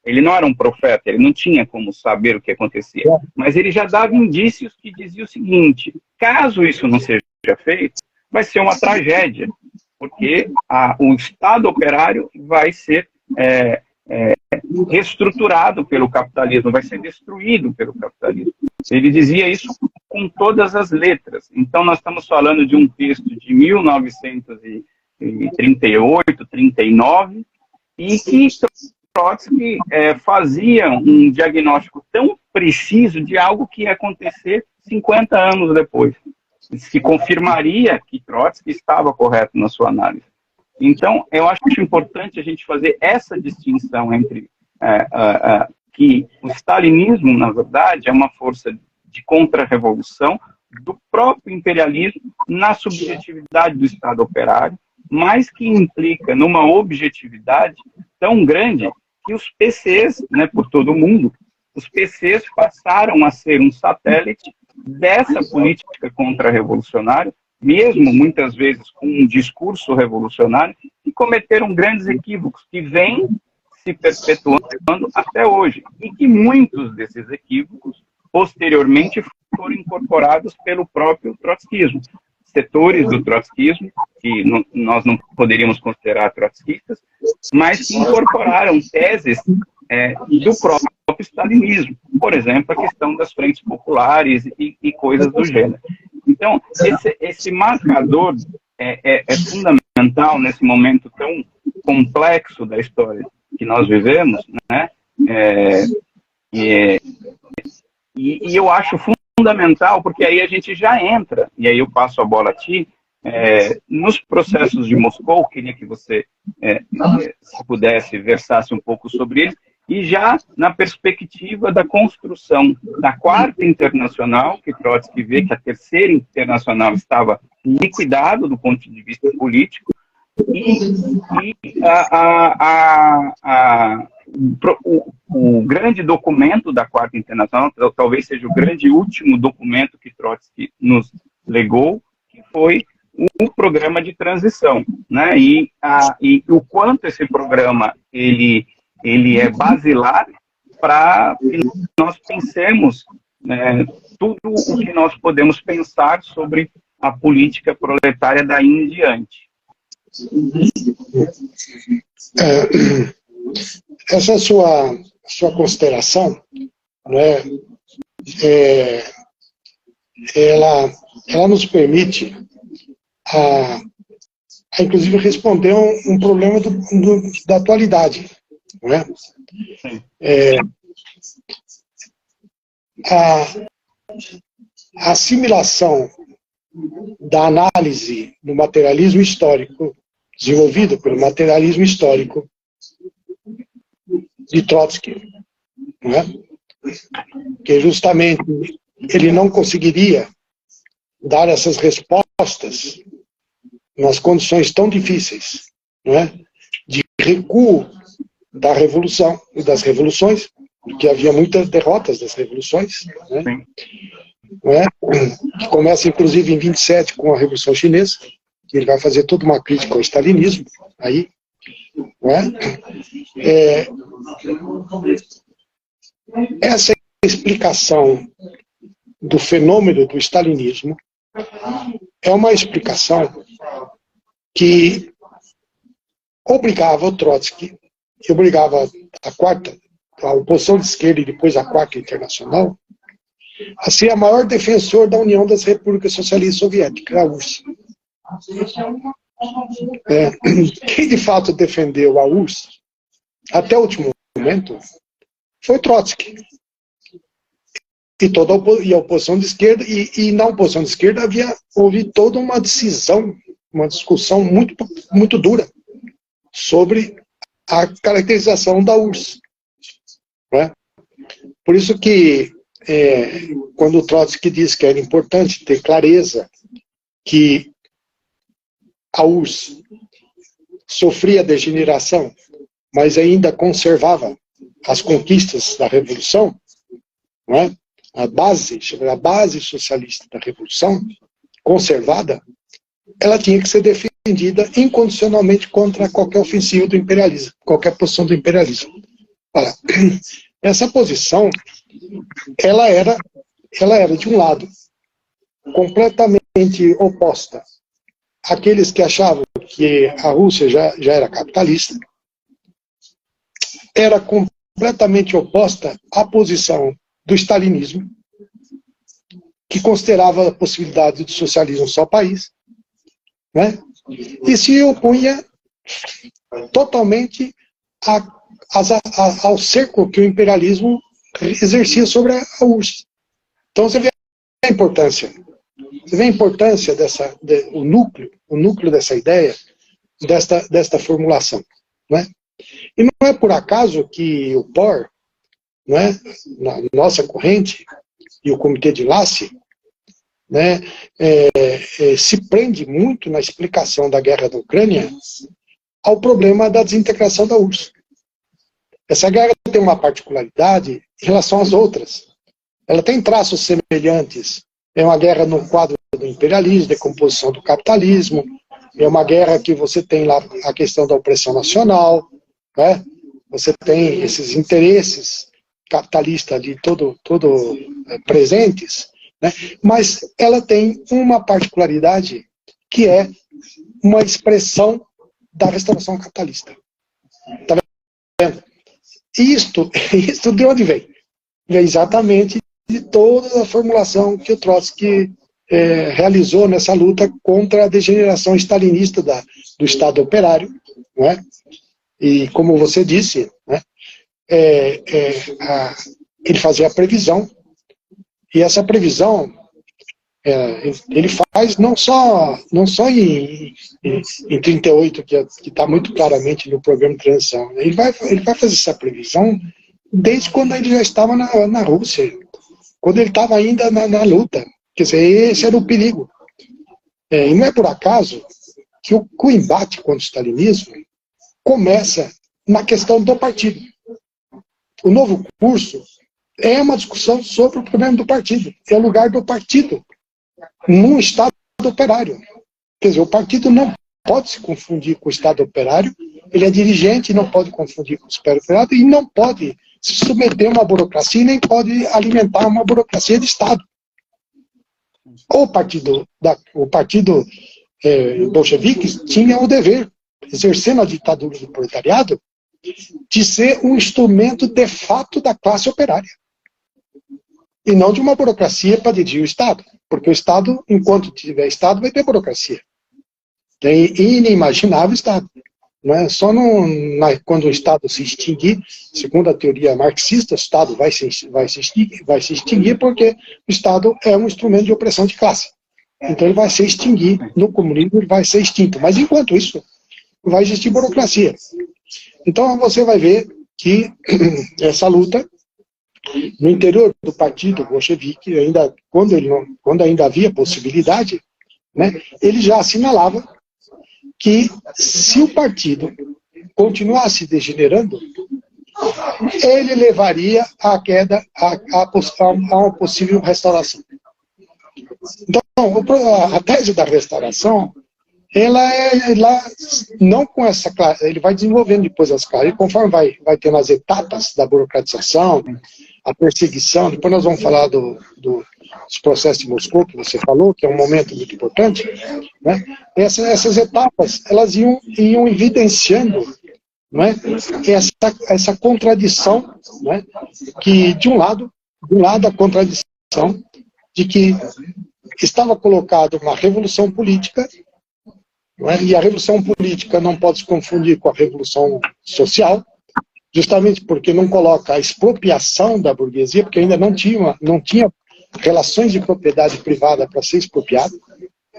ele não era um profeta, ele não tinha como saber o que acontecia, mas ele já dava indícios que dizia o seguinte: caso isso não seja feito, vai ser uma tragédia, porque o Estado operário vai ser reestruturado pelo capitalismo, vai ser destruído pelo capitalismo. Ele dizia isso com todas as letras. Então, nós estamos falando de um texto de 1938, 39, e que Trotsky fazia um diagnóstico tão preciso de algo que ia acontecer 50 anos depois. Se confirmaria que Trotsky estava correto na sua análise. Então, eu acho importante a gente fazer essa distinção entre que o stalinismo, na verdade, é uma força de contra-revolução do próprio imperialismo na subjetividade do Estado operário, mas que implica numa objetividade tão grande que os PCs, né, por todo o mundo, os PCs passaram a ser um satélite dessa política contra-revolucionária, mesmo muitas vezes com um discurso revolucionário, e cometeram grandes equívocos que vêm se perpetuando até hoje, e que muitos desses equívocos, posteriormente, foram incorporados pelo próprio trotskismo. Setores do trotskismo, que nós não poderíamos considerar trotskistas, mas que incorporaram teses do próprio stalinismo. Por exemplo, a questão das frentes populares e coisas do gênero. Então, esse marcador é fundamental nesse momento tão complexo da história que nós vivemos, né? E eu acho fundamental, porque aí a gente já entra, e aí eu passo a bola a ti, nos processos de Moscou, queria que você, se pudesse, versasse um pouco sobre eles, e já na perspectiva da construção da Quarta Internacional, que Trotsky vê que a Terceira Internacional estava liquidada do ponto de vista político, e o grande documento da Quarta Internacional, talvez seja o grande último documento que Trotsky nos legou, que foi o programa de transição, né? E o quanto esse programa ele é basilar para que nós pensemos, né, tudo o que nós podemos pensar sobre a política proletária daí em diante. Essa sua consideração, né, ela nos permite a inclusive responder um problema da atualidade, não é? A assimilação da análise do materialismo histórico, desenvolvido pelo materialismo histórico de Trotsky, não é? Que justamente ele não conseguiria dar essas respostas nas condições tão difíceis, não é? De recuo da revolução e das revoluções, porque havia muitas derrotas das revoluções, né? Não é? Que começa inclusive em 27 com a Revolução Chinesa, que ele vai fazer toda uma crítica ao stalinismo aí, não é? Essa explicação do fenômeno do stalinismo é uma explicação que obrigava o Trotsky, que obrigava a oposição de esquerda e depois a Quarta Internacional, a ser a maior defensor da União das Repúblicas Socialistas Soviéticas, a URSS. Quem de fato defendeu a URSS, até o último momento, foi Trotsky. E a oposição de esquerda, e na oposição de esquerda houve toda uma decisão, uma discussão muito, muito dura sobre a caracterização da URSS. Não é? Por isso que, quando o Trotsky diz que era importante ter clareza que a URSS sofria degeneração, mas ainda conservava as conquistas da Revolução, não é? A base socialista da Revolução, conservada, ela tinha que ser defendida incondicionalmente contra qualquer ofensiva do imperialismo, qualquer posição do imperialismo. Ora, essa posição, ela era de um lado, completamente oposta àqueles que achavam que a Rússia já era capitalista, era completamente oposta à posição do stalinismo, que considerava a possibilidade do socialismo só país, né? E se opunha totalmente ao cerco que o imperialismo exercia sobre a URSS. Então você vê a importância. Você vê a importância o núcleo dessa ideia, desta formulação, né? E não é por acaso que o POR, né, na nossa corrente, e o Comitê de Lacy, né, se prende muito na explicação da guerra da Ucrânia ao problema da desintegração da URSS. Essa guerra tem uma particularidade em relação às outras. Ela tem traços semelhantes. É uma guerra no quadro do imperialismo, decomposição do capitalismo, é uma guerra que você tem lá a questão da opressão nacional, né? Você tem esses interesses capitalistas ali todo presentes, né? Mas ela tem uma particularidade que é uma expressão da restauração capitalista. Tá vendo? Isto de onde vem? Vem exatamente de toda a formulação que o Trotsky realizou nessa luta contra a degeneração stalinista do Estado operário, não é? E como você disse, né, ele fazia a previsão, e essa previsão ele faz não só em 38, que está muito claramente no programa de transição. Ele vai fazer essa previsão desde quando ele já estava na Rússia, quando ele estava ainda na luta. Quer dizer, esse era o perigo. E não é por acaso que o embate contra o stalinismo começa na questão do partido. O novo curso é uma discussão sobre o problema do partido, é o lugar do partido num Estado operário. Quer dizer, o partido não pode se confundir com o Estado operário, ele é dirigente, não pode confundir com o Estado operário e não pode se submeter a uma burocracia e nem pode alimentar uma burocracia de Estado. O partido bolchevique tinha o dever, exercendo a ditadura do proletariado, de ser um instrumento de fato da classe operária. E não de uma burocracia para dirigir o Estado. Porque o Estado, enquanto tiver Estado, vai ter burocracia. É inimaginável o Estado. Não é? Só quando o Estado se extinguir, segundo a teoria marxista, o Estado vai se extinguir porque o Estado é um instrumento de opressão de classe. Então ele vai se extinguir. No comunismo ele vai ser extinto. Mas enquanto isso, vai existir burocracia. Então você vai ver que essa luta no interior do partido bolchevique, quando ainda havia possibilidade, né, ele já assinalava que se o partido continuasse degenerando, ele levaria à queda, a uma possível restauração. Então, a tese da restauração, ela não com essa classe, ele vai desenvolvendo depois as classes, conforme vai tendo as etapas da burocratização, a perseguição, depois nós vamos falar dos processos de Moscou, que você falou, que é um momento muito importante, né? Essas etapas, elas iam evidenciando, né, essa contradição, né, que de um lado a contradição de que estava colocada uma revolução política, né, e a revolução política não pode se confundir com a revolução social, justamente porque não coloca a expropriação da burguesia, porque ainda não tinha relações de propriedade privada para ser expropriado,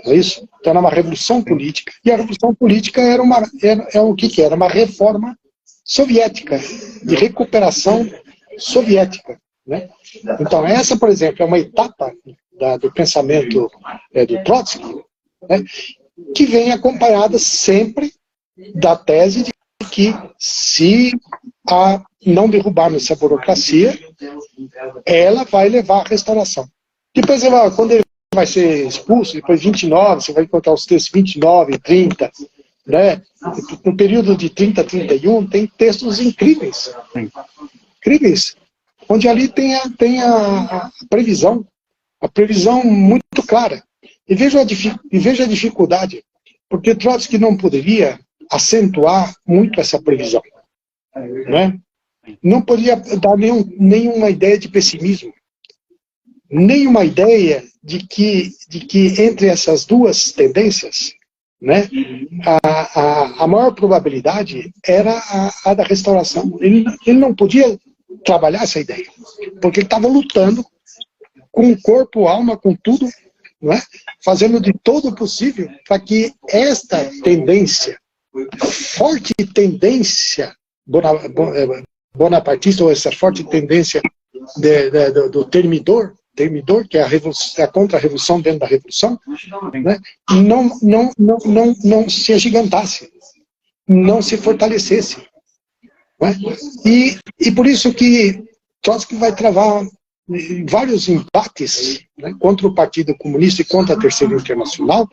não é isso? Então era uma revolução política, e a revolução política era o que era? Uma reforma soviética, de recuperação soviética, né? Então essa, por exemplo, é uma etapa do pensamento do Trotsky, né, que vem acompanhada sempre da tese de que se não derrubarmos essa burocracia, ela vai levar à restauração. Depois, quando ele vai ser expulso, depois de 29, você vai encontrar os textos 29, 30, né? No período de 30 a 31, tem textos incríveis, onde ali tem a previsão muito clara. E veja a dificuldade, porque Trotsky não poderia acentuar muito essa previsão, né? Não podia dar nenhuma ideia de pessimismo, nenhuma ideia de que entre essas duas tendências, né, a maior probabilidade era a da restauração. Ele não podia trabalhar essa ideia, porque ele estava lutando com o corpo, alma, com tudo, né, fazendo de todo o possível para que esta tendência, forte tendência bonapartista, ou essa forte tendência do termidor, que é a contra-revolução dentro da revolução, né, não se agigantasse, não se fortalecesse. Né? E por isso que Trotsky vai travar vários embates, né, contra o Partido Comunista e contra a Terceira Internacional,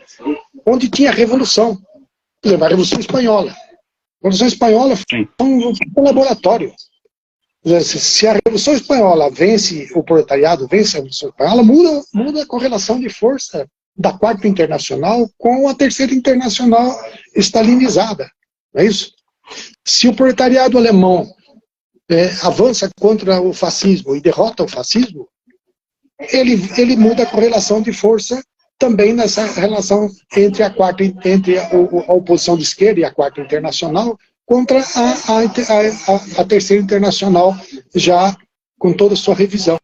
onde tinha revolução. Por exemplo, a Revolução Espanhola. A Revolução Espanhola foi um laboratório. Se a Revolução Espanhola vence o proletariado, vence a Revolução Espanhola, muda a correlação de força da Quarta Internacional com a Terceira Internacional stalinizada. Não é isso? Se o proletariado alemão avança contra o fascismo e derrota o fascismo, ele muda a correlação de força também nessa relação entre a oposição de esquerda e a Quarta Internacional contra a Terceira Internacional, já com toda a sua revisão.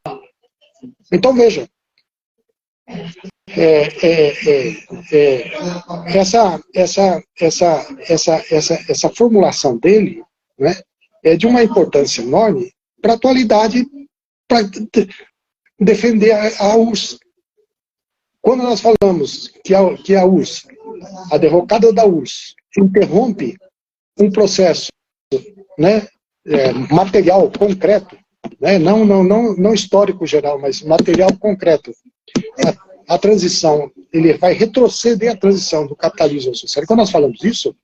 Então, veja, essa formulação dele, né, é de uma importância enorme para a atualidade, para defender a URSS. Quando nós falamos que a URSS, a derrocada da URSS, interrompe um processo, né, material, concreto, né, não histórico geral, mas material concreto, a transição, ele vai retroceder a transição do capitalismo ao socialismo. Quando nós falamos isso,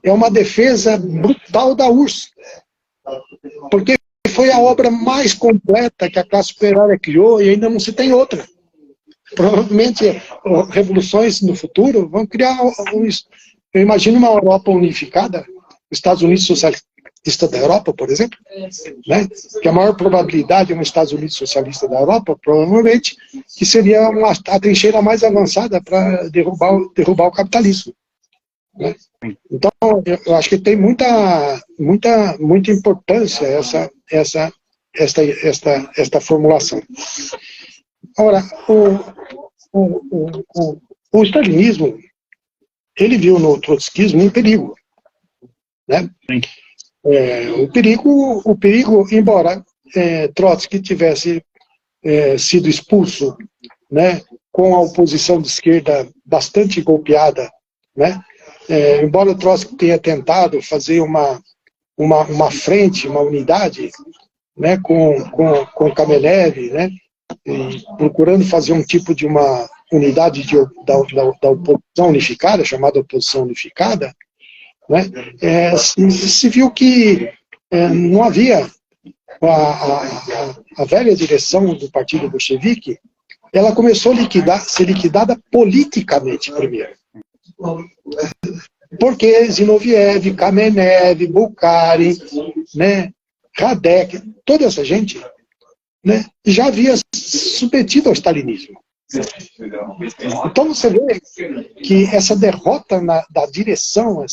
é uma defesa brutal da URSS, porque foi a obra mais completa que a classe operária criou e ainda não se tem outra. Provavelmente, revoluções no futuro vão criar, eu imagino uma Europa unificada, Estados Unidos socialista da Europa, por exemplo, né? Que a maior probabilidade é um Estados Unidos socialista da Europa, provavelmente, que seria a trincheira mais avançada para derrubar o capitalismo. Né? Então, eu acho que tem muita importância esta formulação. Ora, o stalinismo, ele viu no trotskismo um perigo. Né? O perigo, embora Trotsky tivesse sido expulso, né, com a oposição de esquerda bastante golpeada, né, embora Trotsky tenha tentado fazer uma frente, uma unidade, né, com Kamelev, né, procurando fazer um tipo de uma unidade da oposição unificada, chamada oposição unificada, né, se viu que não havia a velha direção do partido bolchevique, ela começou a ser liquidada politicamente primeiro. Porque Zinoviev, Kamenev, Bukharin, né, Radek, toda essa gente, né, já havia submetido ao stalinismo. Então você vê que essa derrota da direção,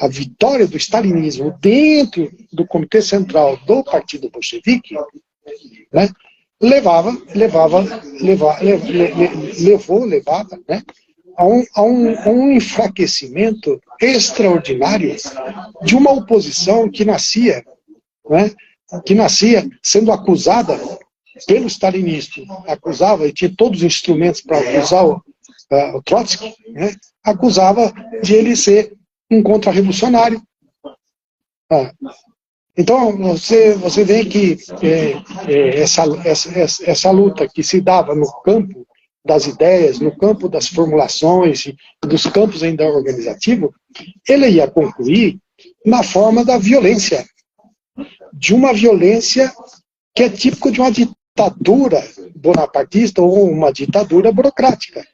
a vitória do stalinismo dentro do Comitê Central do Partido Bolchevique, né, levava, né, a um enfraquecimento extraordinário de uma oposição que nascia, né, sendo acusada pelo stalinismo, acusava, e tinha todos os instrumentos para acusar o Trotsky, né, acusava de ele ser um contra-revolucionário. Então, você vê que essa luta que se dava no campo das ideias, no campo das formulações, dos campos ainda organizativos, ele ia concluir na forma da violência, de uma violência que é típica de uma ditadura bonapartista ou uma ditadura burocrática.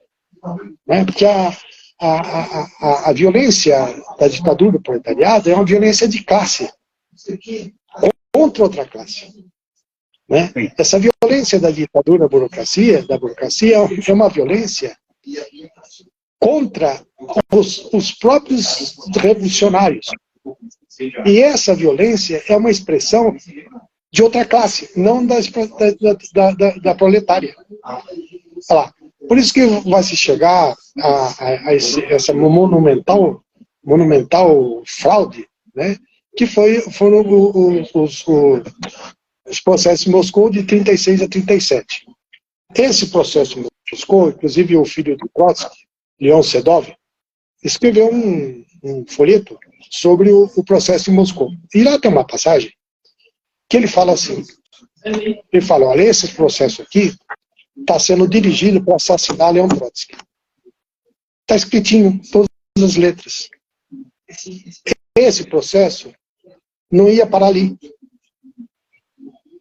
Né? Porque a violência da ditadura do proletariado é uma violência de classe, contra outra classe. Né? Essa violência da ditadura da burocracia é uma violência contra os próprios revolucionários. E essa violência é uma expressão de outra classe, não da proletária. Olha lá. Por isso que vai se chegar a essa monumental fraude, né, que foram os processos de Moscou de 36 a 37. Esse processo de Moscou, inclusive o filho do Trotsky, Leon Sedov, escreveu um folheto sobre o processo de Moscou. E lá tem uma passagem que ele fala assim, ele fala, olha, esse processo aqui está sendo dirigido para assassinar Leon Trotsky. Está escritinho, todas as letras. Esse processo não ia parar ali.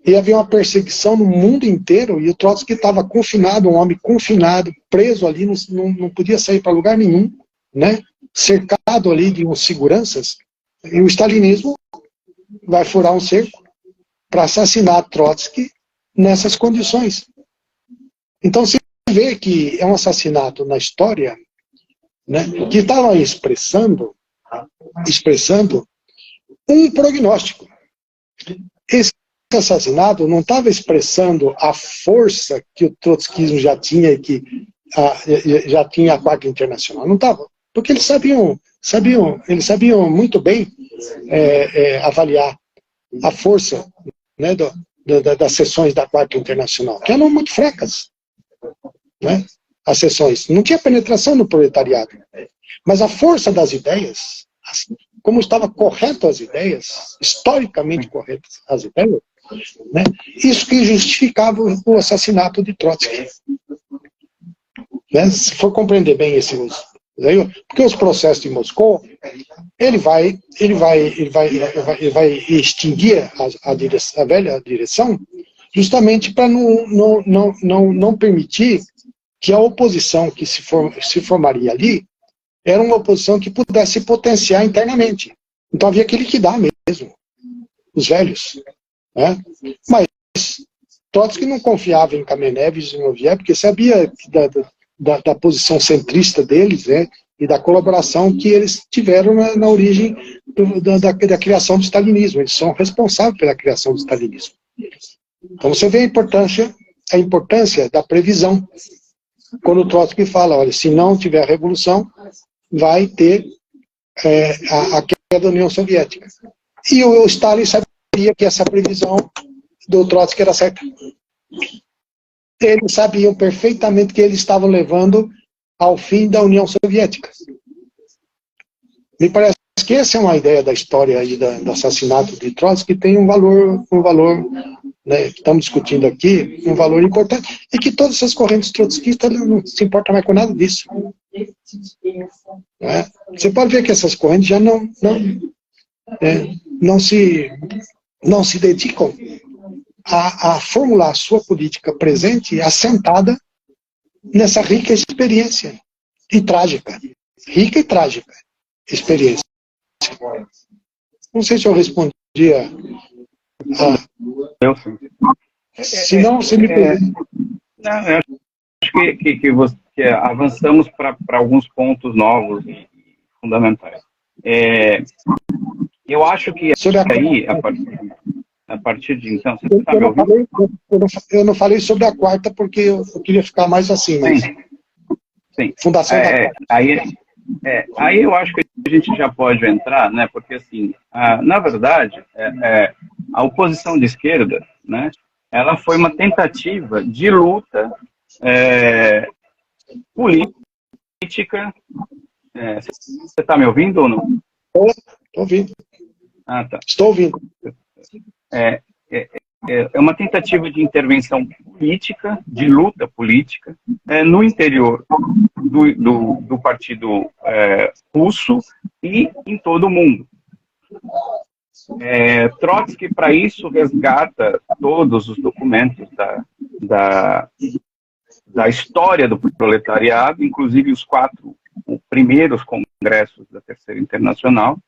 Ia haver uma perseguição no mundo inteiro, e o Trotsky estava confinado, um homem confinado, preso ali, não podia sair para lugar nenhum, né? Cercado ali de uns seguranças, e o stalinismo vai furar um cerco para assassinar Trotsky nessas condições. Então, se vê que é um assassinato na história, né, que estava expressando um prognóstico. Esse assassinato não estava expressando a força que o trotskismo já tinha e que já tinha a Quarta Internacional. Não estava. Porque eles sabiam muito bem avaliar a força, né, das sessões da Quarta Internacional, que eram muito fracas, né, as sessões. Não tinha penetração no proletariado. Mas a força das ideias, como estavam corretas as ideias, historicamente corretas as ideias, né, isso que justificava o assassinato de Trotsky. Né, se for compreender bem esse uso. Porque os processos de Moscou, ele vai extinguir a velha direção justamente para não permitir que a oposição que se formaria ali era uma oposição que pudesse potenciar internamente. Então havia que liquidar mesmo os velhos. Né? Mas Trotsky não confiava em Kamenev e Zinoviev, porque sabia da posição centrista deles, né, e da colaboração que eles tiveram na origem da criação do stalinismo. Eles são responsáveis pela criação do stalinismo. Então você vê a importância da previsão. Quando o Trotsky fala, olha, se não tiver revolução, vai ter a queda da União Soviética. E o Stalin sabia que essa previsão do Trotsky era certa. Eles sabiam perfeitamente que eles estavam levando ao fim da União Soviética. Me parece que essa é uma ideia da história aí do assassinato de Trotsky que tem um valor, né, que estamos discutindo aqui, um valor importante, e que todas essas correntes trotskistas não se importam mais com nada disso. Né? Você pode ver que essas correntes já não se dedicam a formular a sua política presente assentada nessa rica experiência e trágica. Rica e trágica experiência. Não sei se eu respondi Eu sim. Se não, você me pergunta. Eu acho que avançamos para alguns pontos novos e fundamentais. Eu acho que aí, a partir de então, você está me ouvindo? Eu não falei sobre a quarta porque eu queria ficar mais assim, mas... Sim. Fundação da quarta. Aí eu acho que a gente já pode entrar, né? Porque, assim, na verdade, a oposição de esquerda, né? Ela foi uma tentativa de luta política. Você está me ouvindo ou não? Estou ouvindo. Ah, tá. Estou ouvindo. É uma tentativa de intervenção política, de luta política, no interior do partido russo e em todo o mundo. Trotsky, para isso, resgata todos os documentos da história do proletariado, inclusive os 4 primeiros congressos da Terceira Internacional,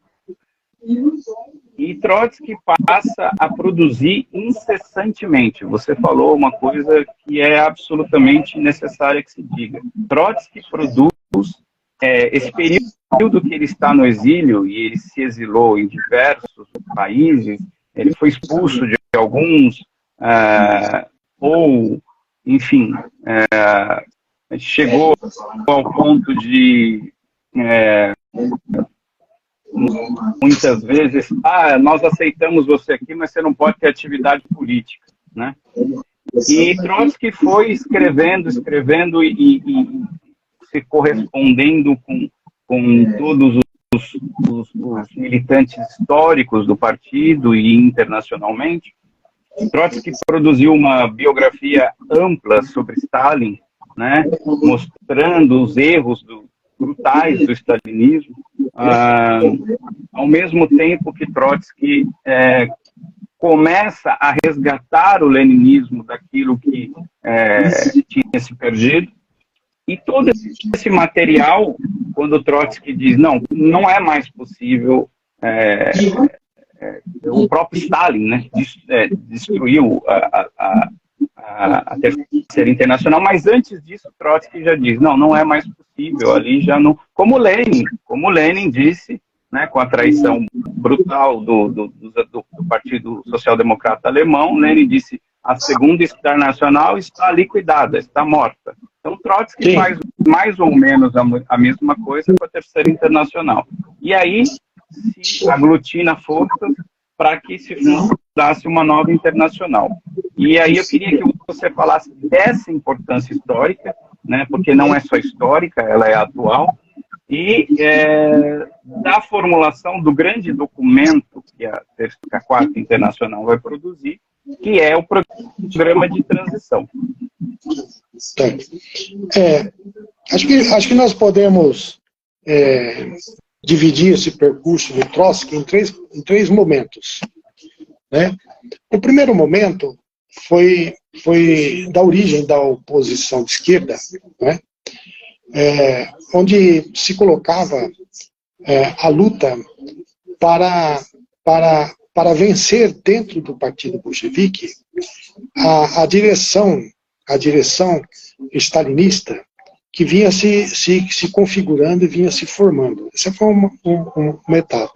e Trotsky passa a produzir incessantemente. Você falou uma coisa que é absolutamente necessária que se diga. Trotsky produz, esse período que ele está no exílio, e ele se exilou em diversos países, ele foi expulso de alguns, ou, enfim, chegou ao ponto de... muitas vezes, nós aceitamos você aqui, mas você não pode ter atividade política, né? E Trotsky foi escrevendo e se correspondendo com todos os militantes históricos do partido e internacionalmente. Trotsky produziu uma biografia ampla sobre Stalin, né? Mostrando os erros brutais do stalinismo, ao mesmo tempo que Trotsky começa a resgatar o leninismo daquilo que tinha se perdido, e todo esse material, quando Trotsky diz, não é mais possível, o próprio Stalin, né, destruiu a Terceira Internacional, mas antes disso Trotsky já diz, não é mais possível, ali já não... Como Lenin disse, né, com a traição brutal do Partido Social Democrata Alemão, Lenin disse, a Segunda Internacional está liquidada, está morta. Então Trotsky faz mais ou menos a mesma coisa com a Terceira Internacional. E aí se aglutina forças para que se fundasse uma nova internacional. E aí eu queria que você falasse dessa importância histórica, né, porque não é só histórica, ela é atual, e da formulação do grande documento que a Quarta Internacional vai produzir, que é o Programa de Transição. Acho que nós podemos dividir esse percurso do Trotsky em três momentos, né? O primeiro momento foi da origem da oposição de esquerda, né? Onde se colocava a luta para vencer dentro do partido bolchevique a direção stalinista que vinha se configurando e vinha se formando. Essa foi uma etapa,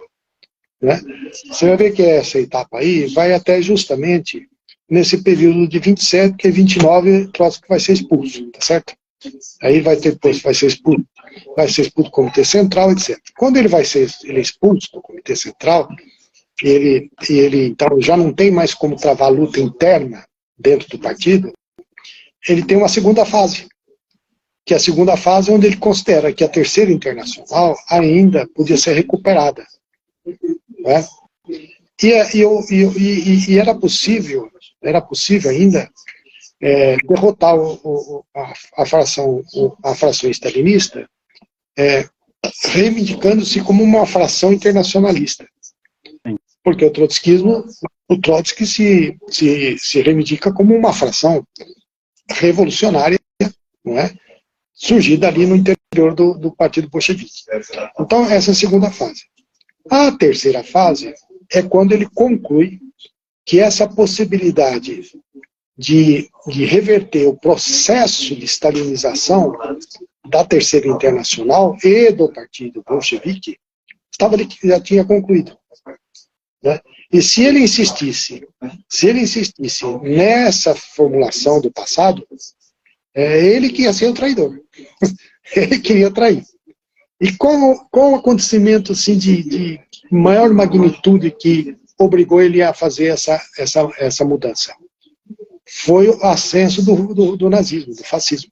né? Você vai ver que essa etapa aí vai até justamente nesse período de 27, porque 29 Trotsky vai ser expulso, tá certo? Aí vai ser expulso do Comitê Central, etc. Quando ele é expulso do Comitê Central, ele então já não tem mais como travar a luta interna dentro do partido, ele tem uma segunda fase, que é a segunda fase onde ele considera que a Terceira Internacional ainda podia ser recuperada, né? E era possível ainda derrotar a fração stalinista, reivindicando-se como uma fração internacionalista. Porque o Trotsky se reivindica como uma fração revolucionária, não é? Surgida ali no interior do partido bolchevique. Então, essa é a segunda fase. A terceira fase é quando ele conclui que essa possibilidade de reverter o processo de stalinização da Terceira Internacional e do partido bolchevique já tinha concluído, né? E se ele insistisse nessa formulação do passado, ele que ia ser o traidor. Ele queria trair. E qual o acontecimento assim, de maior magnitude que obrigou ele a fazer essa mudança? Foi o ascenso do nazismo, do fascismo.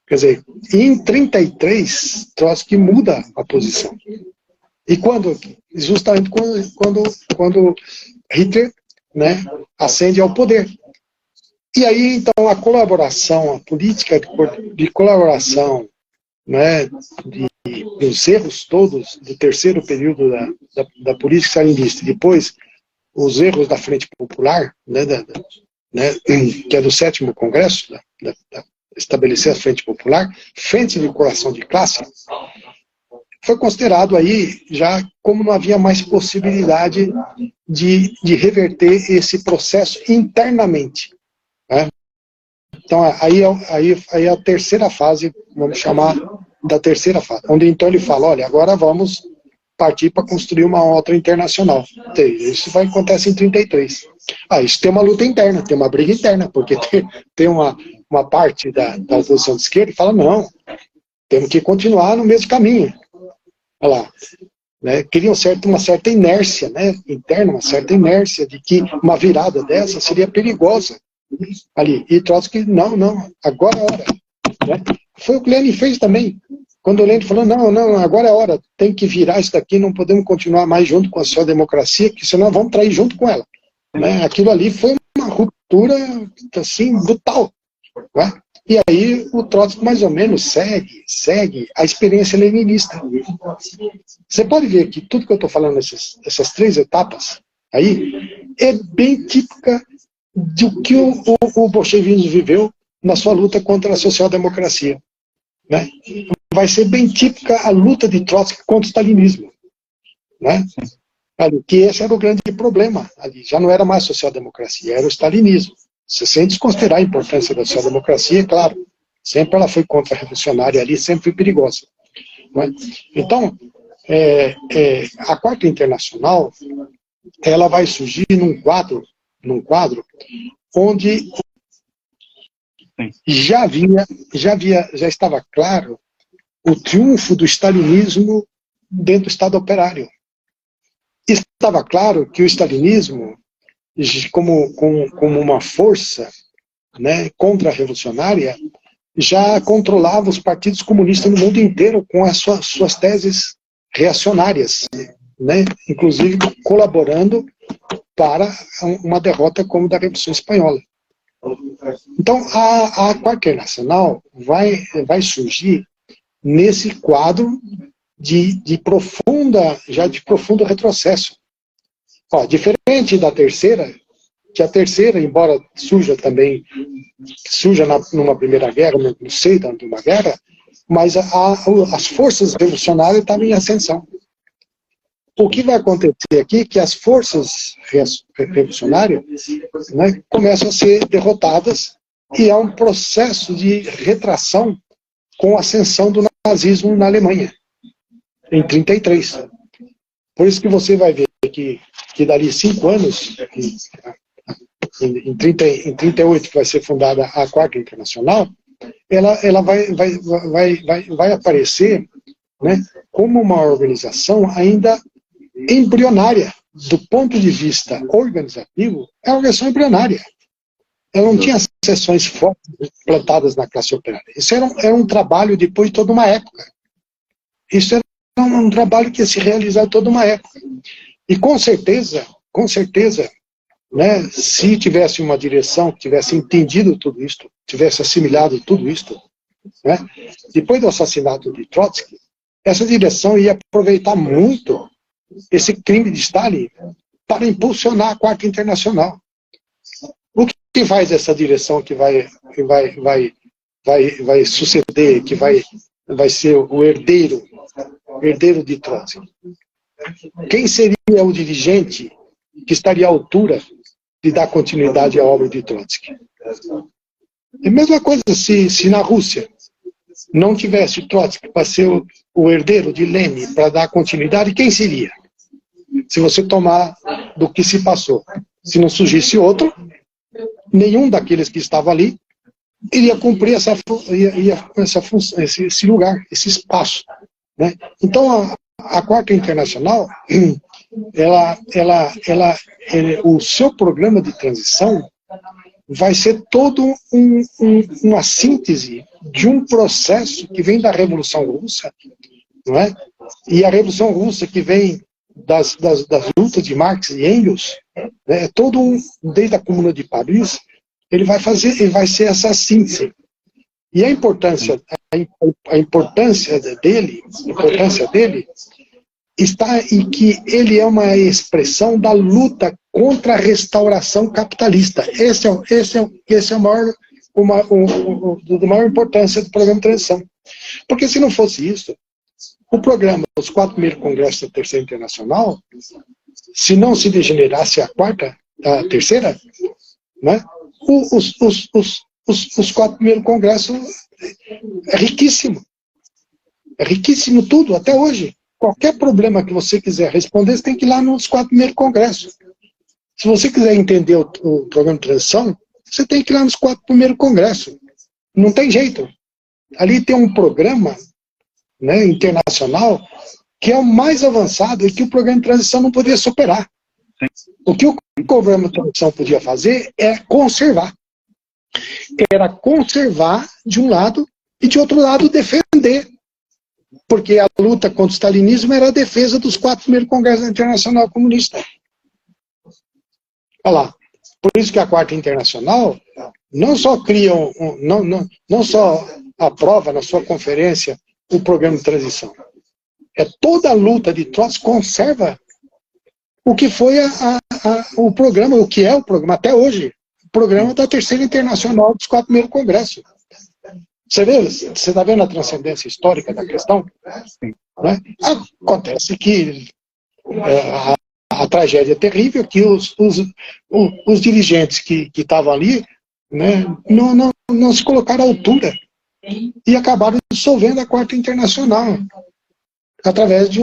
Quer dizer, em 1933, Trotsky muda a posição. E quando? Justamente quando Hitler, né, ascende ao poder. E aí, então, a colaboração, a política de colaboração, né, dos erros todos do terceiro período da política stalinista, depois os erros da Frente Popular, né, que é do 7º Congresso, estabelecer a Frente Popular, Frente de Coração de Classe, foi considerado aí já como não havia mais possibilidade de reverter esse processo internamente, né? Então aí é a terceira fase, vamos chamar da terceira fase, onde então ele fala, olha, agora vamos partir para construir uma outra internacional. Isso acontece em 1933. Isso tem uma luta interna, tem uma briga interna, porque tem uma parte da oposição de esquerda que fala, não, temos que continuar no mesmo caminho. Olha lá, né, queriam uma certa inércia, né, interna, uma certa inércia de que uma virada dessa seria perigosa ali. E Trotsky, não, agora é a hora. Né? Foi o que Lenin fez também. Quando o Lenin falou, não, agora é a hora, tem que virar isso daqui, não podemos continuar mais junto com a social-democracia, que senão vamos trair junto com ela. Né? Aquilo ali foi uma ruptura, assim, brutal. Né? E aí o Trotsky mais ou menos segue a experiência leninista. Você pode ver que tudo que eu estou falando, essas três etapas aí, é bem típica do que o bolchevismo viveu na sua luta contra a social-democracia. Né? Vai ser bem típica a luta de Trotsky contra o stalinismo. Né? Que esse era o grande problema ali. Já não era mais social-democracia, era o stalinismo. sem desconsiderar a importância da social-democracia, é claro. Sempre ela foi contra-revolucionária ali, sempre foi perigosa. Né? Então, a Quarta Internacional, ela vai surgir num quadro onde já estava claro o triunfo do stalinismo dentro do Estado operário. Estava claro que o stalinismo, como uma força, né, contra-revolucionária, já controlava os partidos comunistas no mundo inteiro com as suas teses reacionárias, né, inclusive colaborando para uma derrota como a da Revolução Espanhola. Então, a Quarta Internacional vai surgir nesse quadro de profundo retrocesso. Ó, diferente da terceira, que a terceira, embora surja numa primeira guerra, no seio de uma guerra, mas as forças revolucionárias estavam em ascensão. O que vai acontecer aqui é que as forças revolucionárias, né, começam a ser derrotadas e há um processo de retração com a ascensão do nazismo na Alemanha, em 1933. Por isso que você vai ver que dali 5 anos, em 1938, que vai ser fundada a Quarta Internacional, ela vai aparecer, né, como uma organização ainda embrionária. Do ponto de vista organizativo, é uma organização embrionária. Ela não tinha seções fortes plantadas na classe operária. Isso era um trabalho depois de toda uma época. Isso era um trabalho que ia se realizar toda uma época. E com certeza, né, se tivesse uma direção que tivesse entendido tudo isso, tivesse assimilado tudo isso, né, depois do assassinato de Trotsky, essa direção ia aproveitar muito esse crime de Stalin para impulsionar a Quarta Internacional. O que faz essa direção que vai suceder, que vai ser o herdeiro de Trotsky? Quem seria o dirigente que estaria à altura de dar continuidade à obra de Trotsky? É a mesma coisa se na Rússia não tivesse Trotsky para ser o herdeiro de Lenin, para dar continuidade, quem seria? Se você tomar do que se passou. Se não surgisse outro, nenhum daqueles que estavam ali iria cumprir essa função, esse lugar, esse espaço. Né? Então, a Quarta Internacional, o seu programa de transição vai ser todo uma síntese de um processo que vem da Revolução Russa, não é? E a Revolução Russa que vem das lutas de Marx e Engels, né, desde a Comuna de Paris, ele vai ser essa síntese. E a importância dele está em que ele é uma expressão da luta contra a restauração capitalista. Esse é o maior importância do programa de transição. Porque se não fosse isso, o programa, os 4 primeiros congressos da Terceira Internacional, se não se degenerasse a terceira, né, os 4 primeiros congressos é riquíssimo. É riquíssimo tudo, até hoje. Qualquer problema que você quiser responder, você tem que ir lá nos 4 primeiros congressos. Se você quiser entender o programa de transição, você tem que ir lá nos 4 primeiros congressos. Não tem jeito. Ali tem um programa, né, internacional, que é o mais avançado e que o programa de transição não podia superar. O que o programa de transição podia fazer é conservar. Era conservar de um lado e de outro lado defender. Porque a luta contra o stalinismo era a defesa dos 4 primeiros congressos da Internacional Comunista. Olha lá. Por isso que a Quarta Internacional não só cria, não só aprova na sua conferência o programa de transição. É toda a luta de Trotsky conserva o que foi o programa, o que é o programa até hoje. O programa da Terceira Internacional dos 4 primeiros congressos. Você está vendo a transcendência histórica da questão? Né? Acontece que a tragédia é terrível, que os dirigentes que estavam ali né, não se colocaram à altura e acabaram dissolvendo a Quarta Internacional através de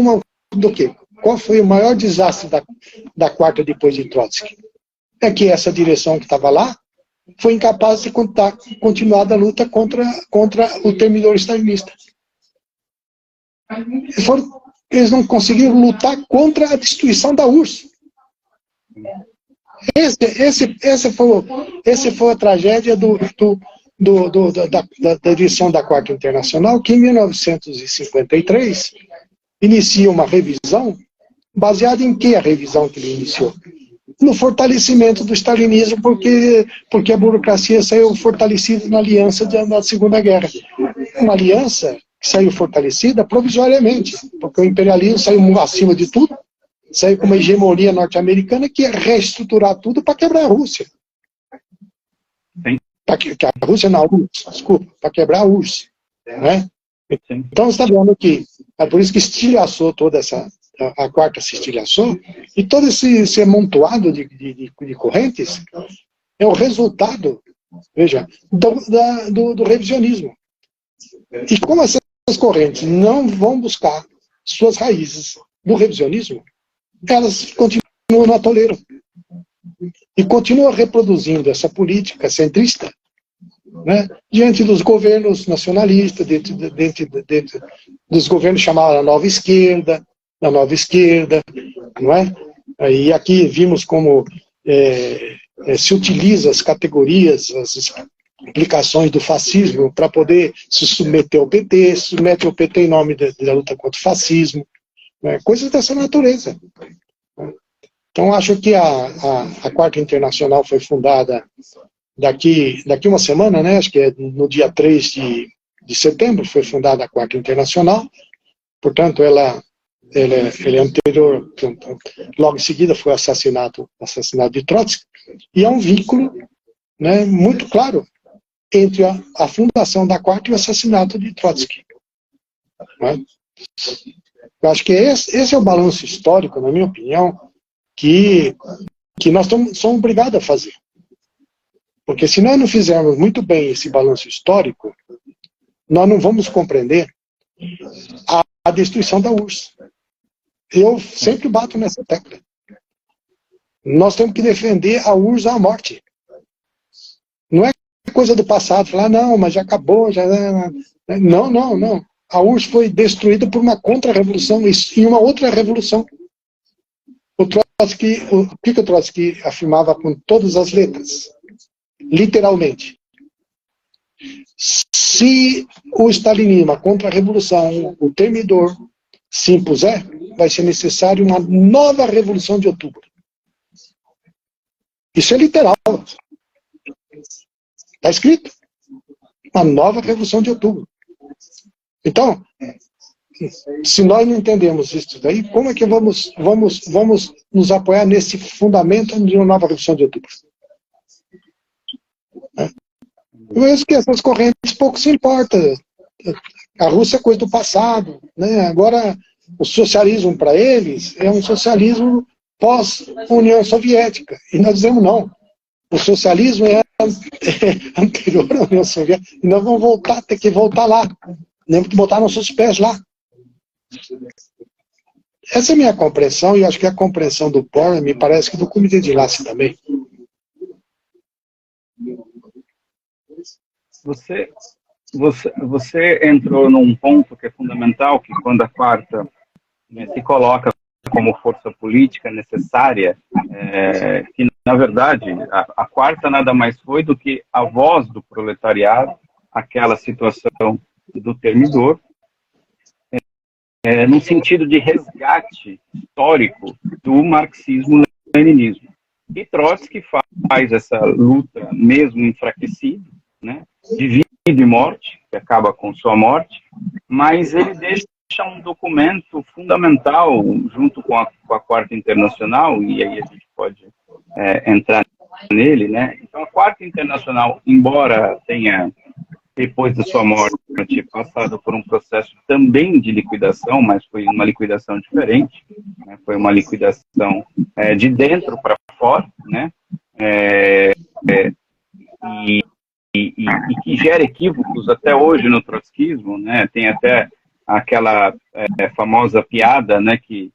do quê? Qual foi o maior desastre da Quarta depois de Trotsky? É que essa direção que estava lá foi incapaz de continuar a luta contra o terminador stalinista. Eles não conseguiram lutar contra a destruição da URSS. Esse foi a tragédia da edição da Quarta Internacional, que em 1953 inicia uma revisão, baseada em que a revisão que ele iniciou? No fortalecimento do stalinismo, porque a burocracia saiu fortalecida na aliança da Segunda Guerra. Uma aliança que saiu fortalecida provisoriamente, porque o imperialismo saiu acima de tudo, saiu com uma hegemonia norte-americana que ia reestruturar tudo para quebrar a Rússia. A Rússia não, desculpa, para quebrar a URSS. Né? Então você está vendo que é por isso que estilhaçou toda a Quarta se estilhaçou, e todo esse amontoado de correntes é o resultado, veja, do revisionismo. E como essas correntes não vão buscar suas raízes do revisionismo, elas continuam no atoleiro. E continuam reproduzindo essa política centrista, né, diante dos governos nacionalistas, dentro dos governos chamados da nova esquerda, não é? E aqui vimos como se utiliza as categorias, as implicações do fascismo para poder se submeter ao PT, submete ao PT em nome da luta contra o fascismo, né? Coisas dessa natureza. Então, acho que a Quarta Internacional foi fundada daqui uma semana, né? Acho que é no dia 3 de setembro, foi fundada a Quarta Internacional, portanto, ela é anterior, logo em seguida foi o assassinato de Trotsky, e é um vínculo, né, muito claro entre a fundação da Quarta e o assassinato de Trotsky. Né? Eu acho que esse é o balanço histórico, na minha opinião, que nós somos obrigados a fazer. Porque se nós não fizermos muito bem esse balanço histórico, nós não vamos compreender a destruição da URSS. Eu sempre bato nessa tecla. Nós temos que defender a URSS à morte. Não é coisa do passado, falar, não, mas já acabou, já... Não. A URSS foi destruída por uma contra-revolução e uma outra revolução. O que o Trotsky afirmava com todas as letras? Literalmente. Se o stalinismo, a contra-revolução, o termidor, se impuser, vai ser necessário uma nova revolução de outubro. Isso é literal. Está escrito. Uma nova revolução de outubro. Então, se nós não entendemos isso daí, como é que vamos nos apoiar nesse fundamento de uma nova revolução de outubro? Eu vejo que essas correntes pouco se importam. A Rússia é coisa do passado, né? Agora, o socialismo para eles é um socialismo pós-União Soviética. E nós dizemos não. O socialismo é anterior à União Soviética. E nós vamos ter que voltar lá. Temos que botar nossos pés lá. Essa é a minha compreensão, e acho que a compreensão do POR, me parece que do Comitê de Enlace também. Você entrou num ponto que é fundamental, que quando a Quarta se coloca como força política necessária, que na verdade a Quarta nada mais foi do que a voz do proletariado, aquela situação do termidor, no sentido de resgate histórico do marxismo-leninismo. E Trotsky faz essa luta mesmo enfraquecido, né, de vida e morte, que acaba com sua morte, mas ele deixa um documento fundamental junto com a Quarta Internacional, e aí a gente pode entrar nele, né? Então a Quarta Internacional, embora tenha, depois da sua morte, passado por um processo também de liquidação, mas foi uma liquidação diferente, né? Foi uma liquidação de dentro para fora, né? e que gera equívocos até hoje no trotskismo, né? Tem até aquela famosa piada, né, que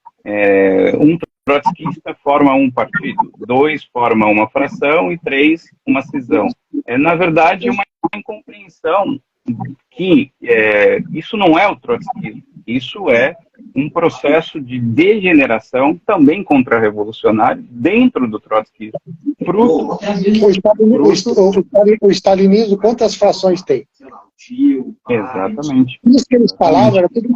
um trotskista forma um partido, 2 formam uma fração e 3 uma cisão. Na verdade, uma incompreensão que isso não é o trotskismo, isso é um processo de degeneração também contra-revolucionário dentro do trotskismo. O stalinismo, quantas frações tem? Exatamente. Isso que eles falavam, era tudo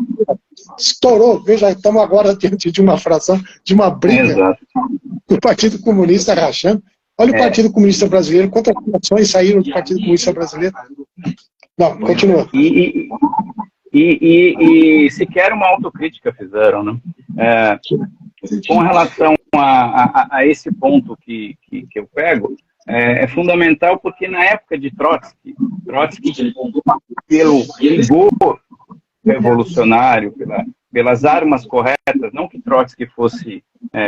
estourou. Veja, estamos agora diante de uma fração, de uma briga. Exato. O Partido Comunista rachando. Olha o Partido Comunista Brasileiro, quantas frações saíram do Partido Comunista Brasileiro? Não, continua. E sequer uma autocrítica fizeram, né? Com relação a esse ponto que eu pego, é fundamental porque na época de Trotsky, pelo rigor revolucionário, pelas armas corretas, não que Trotsky fosse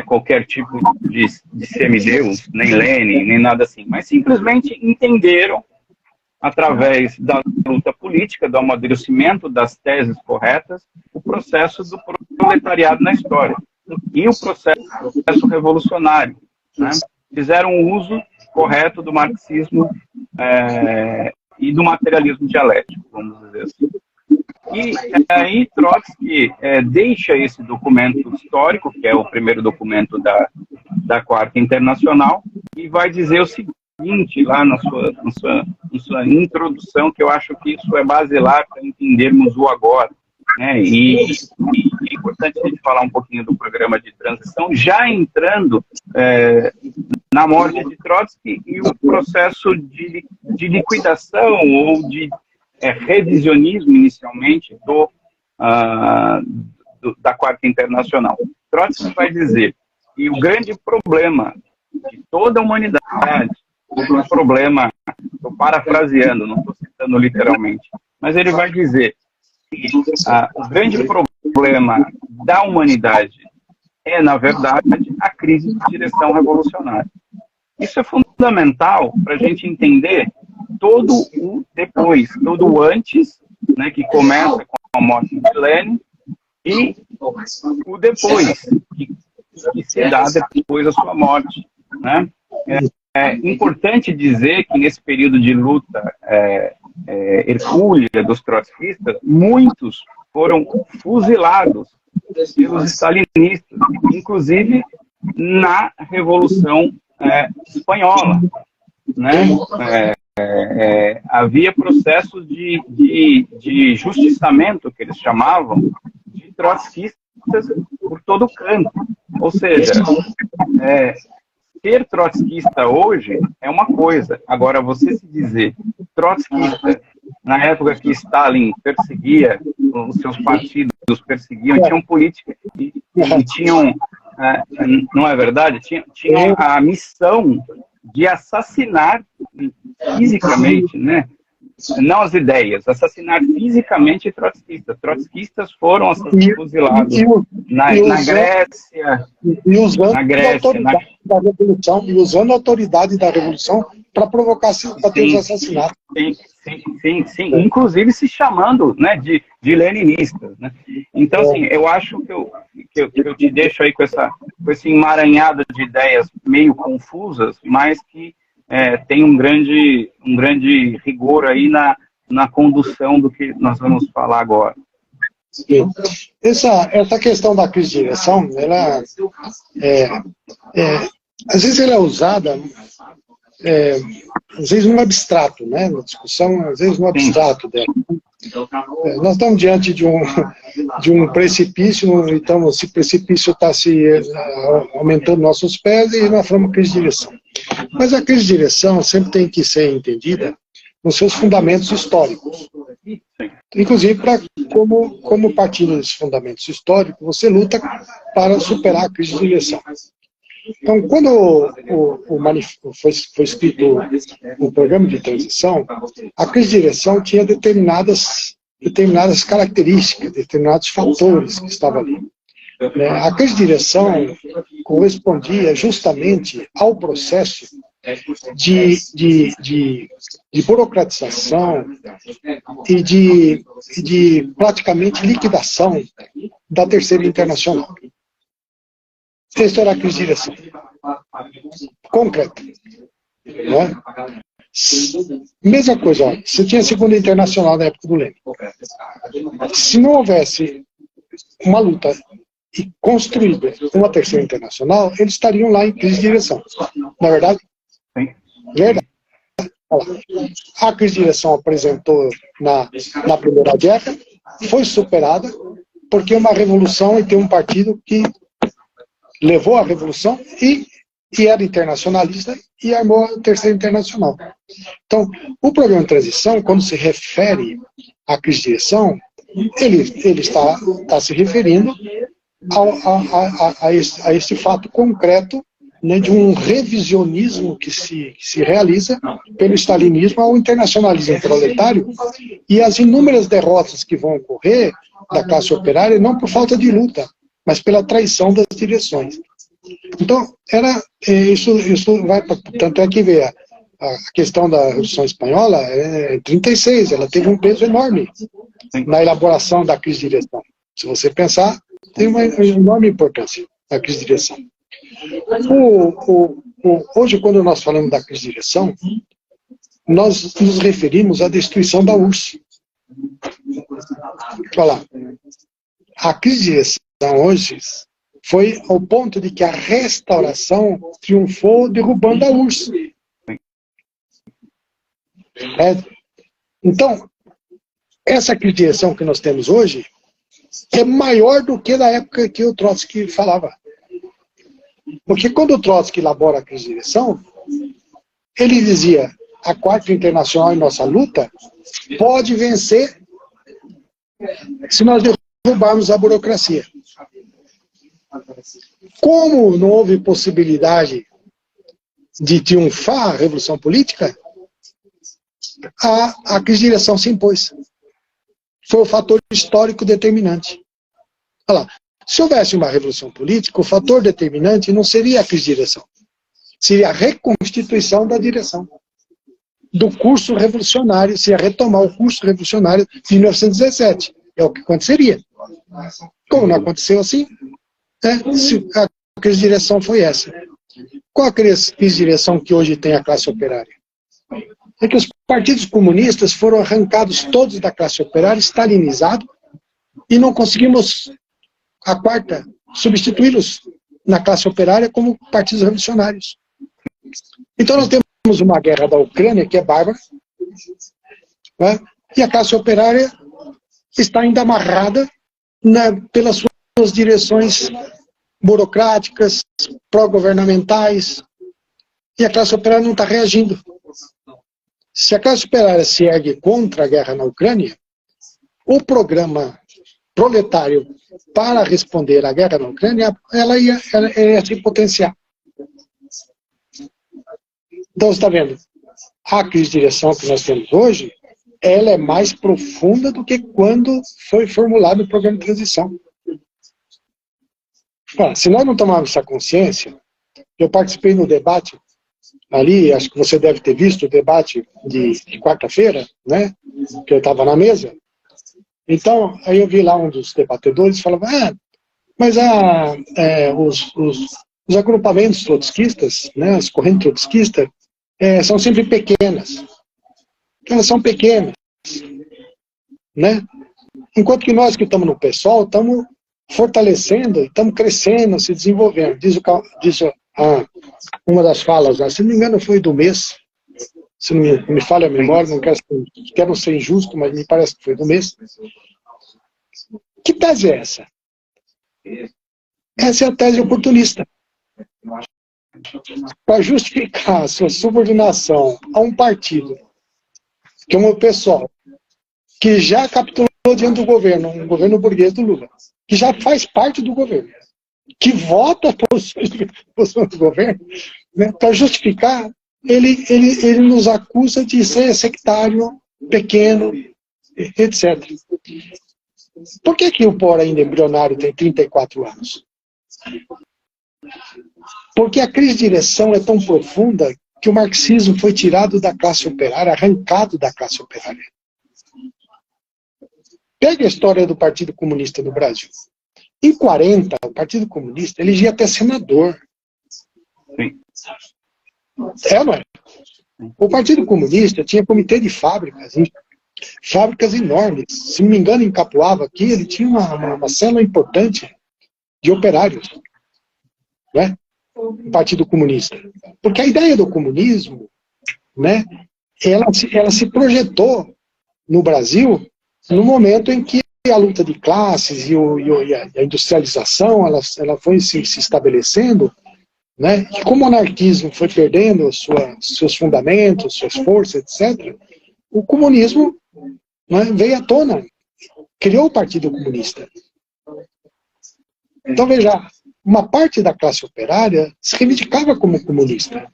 qualquer tipo de semideus, nem Lenin, nem nada assim, mas simplesmente entenderam, através da luta política, do amadurecimento das teses corretas, o processo do proletariado na história. E o processo revolucionário. Né? Fizeram um uso correto do marxismo e do materialismo dialético, vamos dizer assim. E aí Trotsky deixa esse documento histórico, que é o primeiro documento da Quarta Internacional, e vai dizer o seguinte, lá na sua introdução, que eu acho que isso é basilar para entendermos o agora. Né? E é importante a gente falar um pouquinho do programa de transição, já entrando na morte de Trotsky e o processo de liquidação ou de revisionismo, inicialmente, da Quarta Internacional. Trotsky vai dizer que o grande problema de toda a humanidade, o problema, estou parafraseando, não estou citando literalmente, mas ele vai dizer que o grande problema da humanidade é, na verdade, a crise de direção revolucionária. Isso é fundamental para a gente entender todo o depois, todo o antes, né, que começa com a morte de Lenin, e o depois, que se dá depois da sua morte. Né? É importante dizer que nesse período de luta hercúlea dos trotskistas, muitos foram fuzilados pelos stalinistas, inclusive na Revolução Espanhola. Né? Havia processos de justiçamento, que eles chamavam, de trotskistas por todo canto. Ou seja, ser trotskista hoje é uma coisa. Agora, você se dizer trotskista na época que Stalin perseguia, os seus partidos perseguiam, tinham política e tinham, não é verdade? Tinham a missão de assassinar fisicamente, né? Não as ideias, assassinar fisicamente trotskistas. Trotskistas foram fuzilados na Grécia, e usando a autoridade da Revolução para provocar, para ter os assassinatos. Sim. Inclusive se chamando, né, de leninistas. Né? Então, assim, eu acho que eu te deixo aí com esse emaranhado de ideias meio confusas, mas que tem um grande rigor aí na condução do que nós vamos falar agora. Sim. Essa questão da crise de direção, ela às vezes ela é usada, às vezes no abstrato, né? Na discussão, às vezes no abstrato dela. Nós estamos diante de um precipício, então esse precipício está aumentando nossos pés e nós falamos crise de direção. Mas a crise de direção sempre tem que ser entendida nos seus fundamentos históricos. Inclusive, como partindo desses fundamentos históricos, você luta para superar a crise de direção. Então, quando foi escrito o programa de transição, a crise de direção tinha determinadas características, determinados fatores que estavam ali. A crise de direção correspondia justamente ao processo de burocratização e de praticamente liquidação da Terceira Internacional. Essa era a crise de direção. Concreta. Não é? Mesma coisa, ó, você tinha a Segunda Internacional na época do Lênin. Se não houvesse uma luta e construída uma Terceira Internacional, eles estariam lá em crise de direção. Não é verdade? Sim. Verdade. A crise de direção apresentou na Primeira Guerra, foi superada, porque uma revolução e tem um partido que levou a revolução e era internacionalista e armou a Terceira Internacional. Então, o programa de transição, quando se refere à crise de direção, ele está se referindo a esse fato concreto, né, de um revisionismo que se realiza pelo stalinismo ao internacionalismo proletário e as inúmeras derrotas que vão ocorrer da classe operária, não por falta de luta, mas pela traição das direções. Então, isso vai, tanto é que vê a questão da Revolução Espanhola é 36, ela teve um peso enorme na elaboração da crise de direção. Se você pensar, tem uma enorme importância a crise de direção. Hoje, quando nós falamos da crise de direção, nós nos referimos à destruição da URSS. Olha lá, a crise de direção hoje foi ao ponto de que a restauração triunfou derrubando a URSS. Então, essa crise de direção que nós temos hoje é maior do que na época que o Trotsky falava. Porque quando o Trotsky elabora a crise de direção, ele dizia: a Quarta Internacional em nossa luta pode vencer se nós derrubarmos a burocracia. Como não houve possibilidade de triunfar a revolução política, a crise de direção se impôs. Foi o fator histórico determinante. Olha lá, se houvesse uma revolução política, o fator determinante não seria a crise de direção. Seria a reconstituição da direção. Do curso revolucionário, se ia retomar o curso revolucionário de 1917. É o que aconteceria. Como não aconteceu assim, a crise de direção foi essa. Qual a crise de direção que hoje tem a classe operária? É que os partidos comunistas foram arrancados todos da classe operária, stalinizados, e não conseguimos, a quarta, substituí-los na classe operária como partidos revolucionários. Então nós temos uma guerra da Ucrânia que é bárbara, né? E a classe operária está ainda amarrada pelas suas direções burocráticas, pró-governamentais, e a classe operária não está reagindo. Se a classe operária se ergue contra a guerra na Ucrânia, o programa proletário para responder à guerra na Ucrânia, ela ia se potenciar. Então, você está vendo, a crise de direção que nós temos hoje, ela é mais profunda do que quando foi formulado o programa de transição. Bom, se nós não tomarmos essa consciência, eu participei no debate ali, acho que você deve ter visto o debate de quarta-feira, né, que eu estava na mesa. Então, aí eu vi lá um dos debatedores falava, mas os agrupamentos trotskistas, né, as correntes trotskistas, são sempre pequenas. Elas são pequenas, né? Enquanto que nós que estamos no PSOL, estamos fortalecendo, estamos crescendo, se desenvolvendo. Diz uma das falas, se não me engano foi do mês, se não me falha a memória, não quero ser injusto, mas me parece que foi do mês. Que tese é essa? Essa é a tese oportunista. Para justificar a sua subordinação a um partido, que é um pessoal que já capitulou diante do governo, um governo burguês do Lula, que já faz parte do governo, que vota posições do governo, né, para justificar, ele nos acusa de ser sectário, pequeno, etc. Por que o POR ainda embrionário tem 34 anos? Porque a crise de direção é tão profunda que o marxismo foi tirado da classe operária, arrancado da classe operária. Pega a história do Partido Comunista no Brasil. Em 40, o Partido Comunista elegia até senador. Sim. É, não é? O Partido Comunista tinha comitê de fábricas, fábricas enormes. Se não me engano, em Capuava, aqui, ele tinha uma célula importante de operários, né? O Partido Comunista. Porque a ideia do comunismo, né, ela se projetou no Brasil no momento em que a luta de classes e a industrialização ela foi se estabelecendo, né, e como o anarquismo foi perdendo seus fundamentos, suas forças, etc., o comunismo, né, veio à tona, criou o Partido Comunista. Então, veja, uma parte da classe operária se reivindicava como comunista,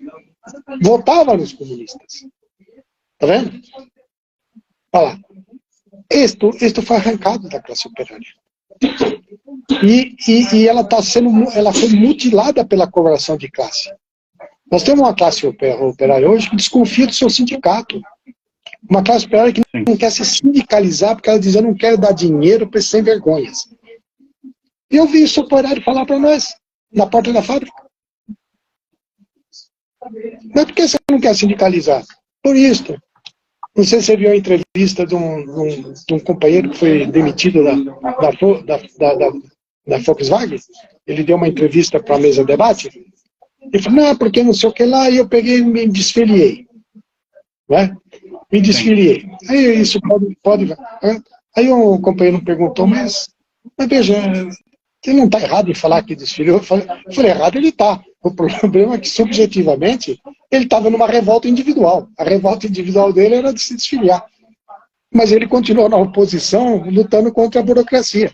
votava nos comunistas. Está vendo? Olha lá. Isto foi arrancado da classe operária. E ela foi mutilada pela coloração de classe. Nós temos uma classe operária hoje que desconfia do seu sindicato. Uma classe operária que não quer se sindicalizar porque ela diz, eu não quero dar dinheiro para esses sem vergonhas. E eu vi isso o operário falar para nós, na porta da fábrica. Mas por que você não quer sindicalizar? Por isso. Não sei se você viu a entrevista de um companheiro que foi demitido da Volkswagen. Ele deu uma entrevista para a mesa de debate. Ele falou, não, porque não sei o que lá, e eu peguei e me desfiliei. Né? Me desfiliei. Aí isso pode. Aí um companheiro perguntou, mas veja, ele não está errado em falar que desfiliou. Eu falei, errado ele está. O problema é que, subjetivamente, ele estava numa revolta individual. A revolta individual dele era de se desfiliar. Mas ele continuou na oposição, lutando contra a burocracia,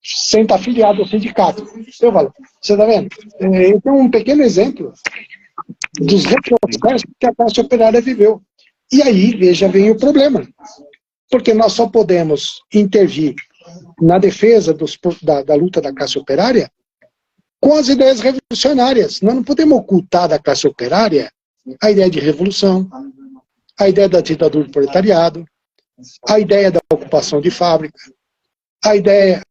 sem estar afiliado ao sindicato. Você está vendo? Eu tenho um pequeno exemplo dos retrocessos que a classe operária viveu. E aí, veja, vem o problema. Porque nós só podemos intervir na defesa da luta da classe operária com as ideias revolucionárias. Nós não podemos ocultar da classe operária a ideia de revolução, a ideia da ditadura do proletariado, a ideia da ocupação de fábrica, a ideia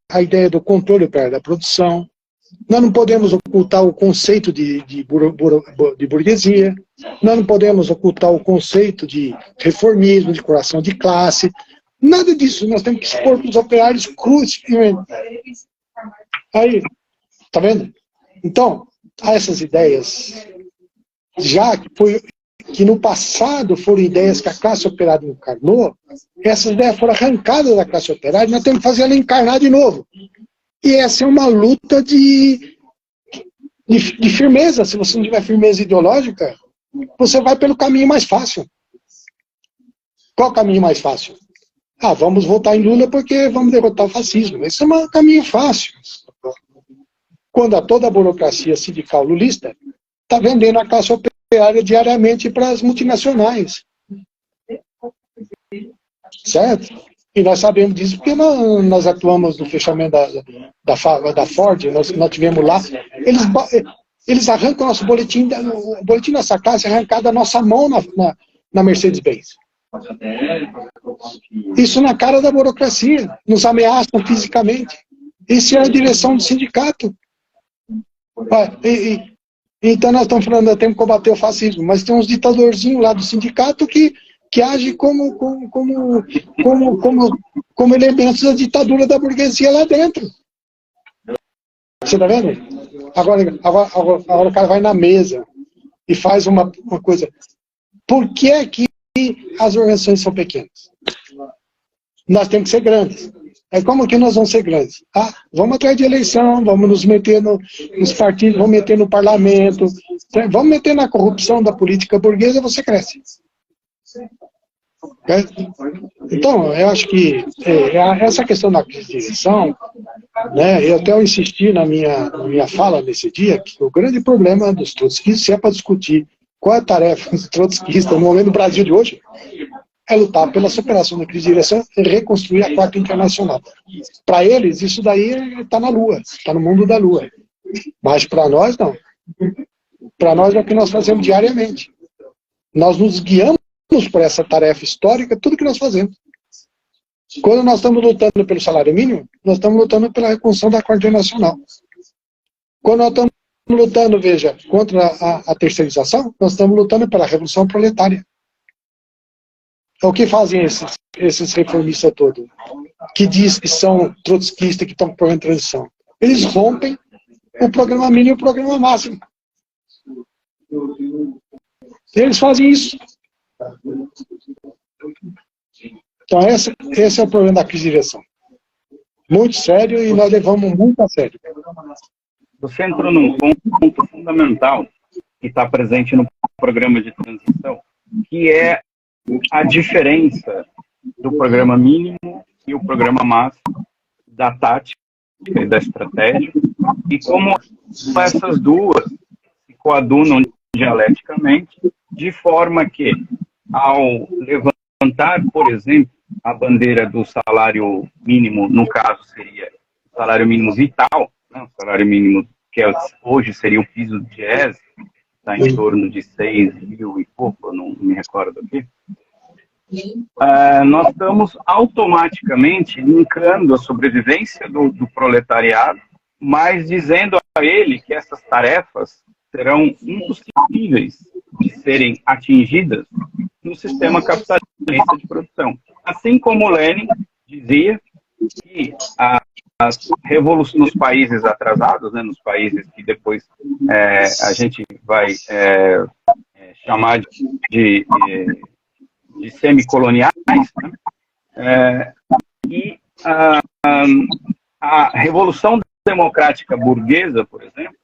do controle operário da produção. Nós não podemos ocultar o conceito de burguesia, nós não podemos ocultar o conceito de reformismo, de coração de classe. Nada disso, nós temos que expor para os operários crus. Aí, tá vendo? Então, essas ideias, já que no passado foram ideias que a classe operária encarnou, essas ideias foram arrancadas da classe operária, nós temos que fazer ela encarnar de novo. E essa é uma luta de firmeza. Se você não tiver firmeza ideológica, você vai pelo caminho mais fácil. Qual o caminho mais fácil? Vamos votar em Lula porque vamos derrotar o fascismo. Esse é um caminho fácil. Quando toda a burocracia sindical lulista está vendendo a classe operária diariamente para as multinacionais. Certo? E nós sabemos disso porque nós atuamos no fechamento da Ford, nós tivemos lá. Eles arrancam o nosso boletim, o boletim da nossa classe é arrancado da nossa mão na Mercedes-Benz. Isso na cara da burocracia, nos ameaçam fisicamente. Isso é a direção do sindicato. Então nós estamos falando, nós temos que combater o fascismo, mas tem uns ditadorzinhos lá do sindicato que agem como elementos da ditadura da burguesia lá dentro. Você está vendo? Agora o cara vai na mesa e faz uma coisa. Por que é que as organizações são pequenas? Nós temos que ser grandes. Como que nós vamos ser grandes? Vamos atrás de eleição, vamos nos meter nos partidos, vamos meter no parlamento, vamos meter na corrupção da política burguesa, você cresce. Então, eu acho que essa questão da crise de direção, né, eu até insisti na minha fala nesse dia, que o grande problema dos trotskistas, se é para discutir qual é a tarefa dos trotskistas no momento do Brasil de hoje, é lutar pela superação da crise de direção e reconstruir a Quarta Internacional. Para eles, isso daí está na Lua, está no mundo da Lua. Mas para nós, não. Para nós é o que nós fazemos diariamente. Nós nos guiamos por essa tarefa histórica, tudo que nós fazemos. Quando nós estamos lutando pelo salário mínimo, nós estamos lutando pela reconstrução da Corte Nacional. Quando nós estamos lutando, veja, contra a terceirização, nós estamos lutando pela Revolução Proletária. Então, o que fazem esses reformistas todos? Que diz que são trotskistas, que estão por transição. Eles rompem o programa mínimo e o programa máximo. Eles fazem isso. Então, esse é o problema da crise de direção. Muito sério e nós levamos muito a sério. Você entrou num ponto fundamental que está presente no programa de transição, que é a diferença do programa mínimo e o programa máximo, da tática e da estratégia, e como essas duas se coadunam dialeticamente, de forma que, ao levantar, por exemplo, a bandeira do salário mínimo, no caso seria o salário mínimo vital, né, o salário mínimo que hoje seria o piso de IES, está em torno de 6 mil e pouco, eu não me recordo aqui, nós estamos automaticamente linkando a sobrevivência do proletariado, mas dizendo a ele que essas tarefas serão impossíveis de serem atingidas no sistema capitalista de produção. Assim como Lenin dizia que as revoluções nos países atrasados, né, nos países que depois a gente vai chamar de semicoloniais, né, e a Revolução Democrática Burguesa, por exemplo,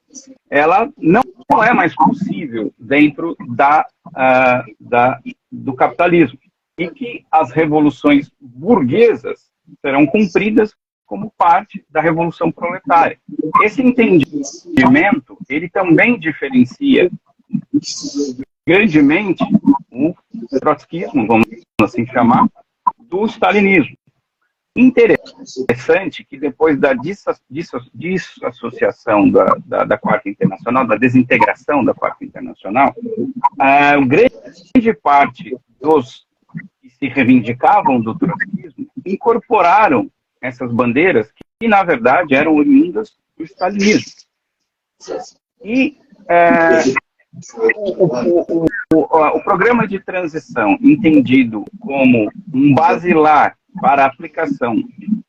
ela não é mais possível dentro do capitalismo, e que as revoluções burguesas serão cumpridas como parte da Revolução Proletária. Esse entendimento, ele também diferencia grandemente o trotskismo, vamos assim chamar, do stalinismo. Interessante que depois da dissociação da Quarta Internacional, da desintegração da Quarta Internacional, grande parte dos que se reivindicavam do trotskismo incorporaram essas bandeiras que, na verdade, eram oriundas do stalinismo. E o programa de transição, entendido como um basilar para a aplicação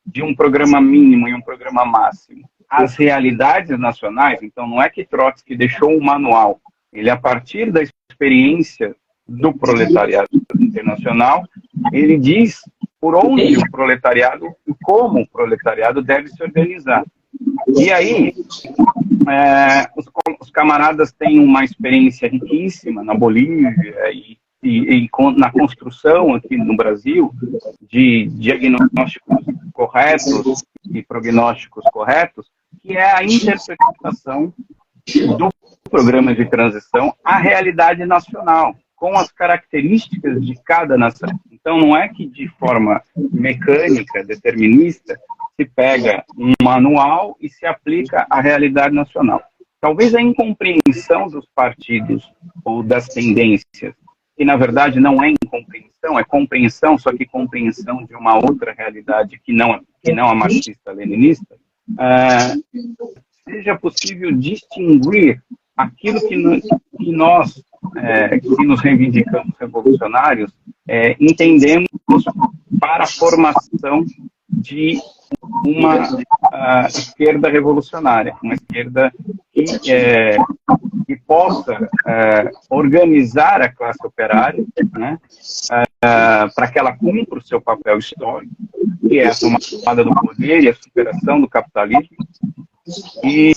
de um programa mínimo e um programa máximo às realidades nacionais, então não é que Trotsky deixou um manual, ele, a partir da experiência do proletariado internacional, ele diz por onde o proletariado e como o proletariado deve se organizar. E aí, os camaradas têm uma experiência riquíssima na Bolívia e na construção aqui no Brasil de diagnósticos corretos e prognósticos corretos, que é a interpretação do programa de transição à realidade nacional, com as características de cada nação. Então, não é que de forma mecânica, determinista, se pega um manual e se aplica à realidade nacional. Talvez a incompreensão dos partidos ou das tendências, que na verdade não é incompreensão, é compreensão, só que compreensão de uma outra realidade que não a marxista-leninista, seja possível distinguir aquilo que nós que nos reivindicamos revolucionários, entendemos para a formação de uma esquerda revolucionária, uma esquerda que possa organizar a classe operária, né, para que ela cumpra o seu papel histórico, que é a tomada do poder e a superação do capitalismo. E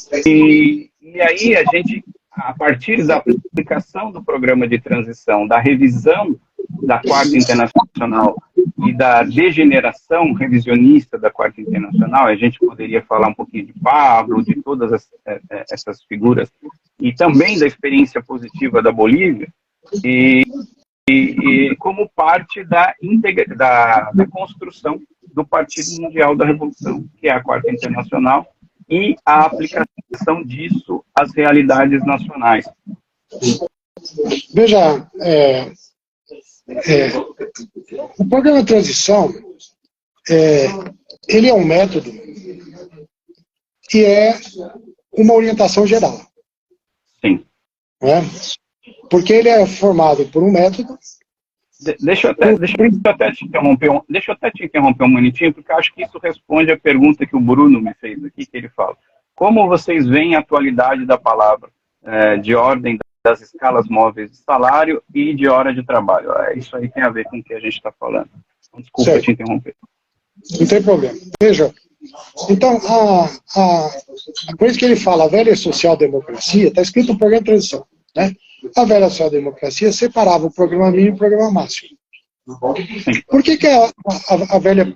aí a gente, a partir da aplicação do programa de transição, da revisão da Quarta Internacional e da degeneração revisionista da Quarta Internacional, a gente poderia falar um pouquinho de Pablo, de todas essas figuras, e também da experiência positiva da Bolívia, e como parte da construção do Partido Mundial da Revolução, que é a Quarta Internacional, e a aplicação disso às realidades nacionais. Veja, o programa de transição, ele é um método que é uma orientação geral. Sim. Né? Porque ele é formado por um método. Deixa eu até te interromper um minutinho, porque eu acho que isso responde à pergunta que o Bruno me fez aqui, que ele fala. Como vocês veem a atualidade da palavra de ordem das escalas móveis de salário e de hora de trabalho? Isso aí tem a ver com o que a gente está falando. Então, desculpa Certo. te interromper. Não tem problema. Veja, então, a coisa que ele fala, a velha social-democracia, está escrito no programa de transição. Né? A velha social-democracia separava o programa mínimo e o programa máximo. Por que a velha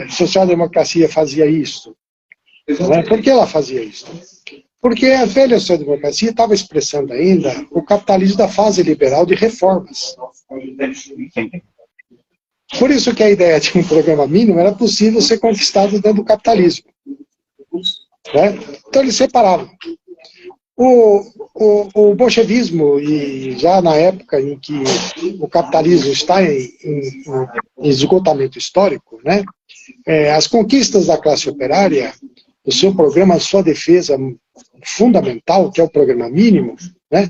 social-democracia fazia isso? Né? Por que ela fazia isso? Porque a velha social-democracia estava expressando ainda o capitalismo da fase liberal de reformas. Por isso que a ideia de um programa mínimo era possível ser conquistado dentro do capitalismo. Né? Então eles separavam. O bolchevismo, e já na época em que o capitalismo está em esgotamento histórico, né? As conquistas da classe operária, o seu programa, a sua defesa fundamental, que é o programa mínimo, né?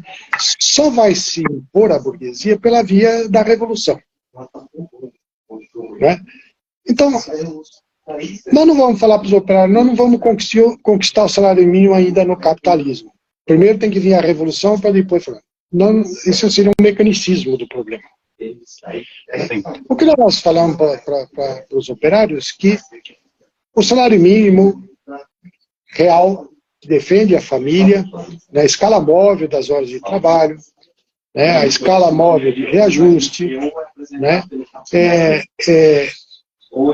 Só vai se impor à burguesia pela via da revolução. Né? Então, nós não vamos falar para os operários, nós não vamos conquistar o salário mínimo ainda no capitalismo. Primeiro tem que vir a revolução para depois falar. Não, isso seria um mecanicismo do problema. O que nós falamos para os operários que o salário mínimo real defende a família, na escala móvel das horas de trabalho, né, a escala móvel de reajuste, né,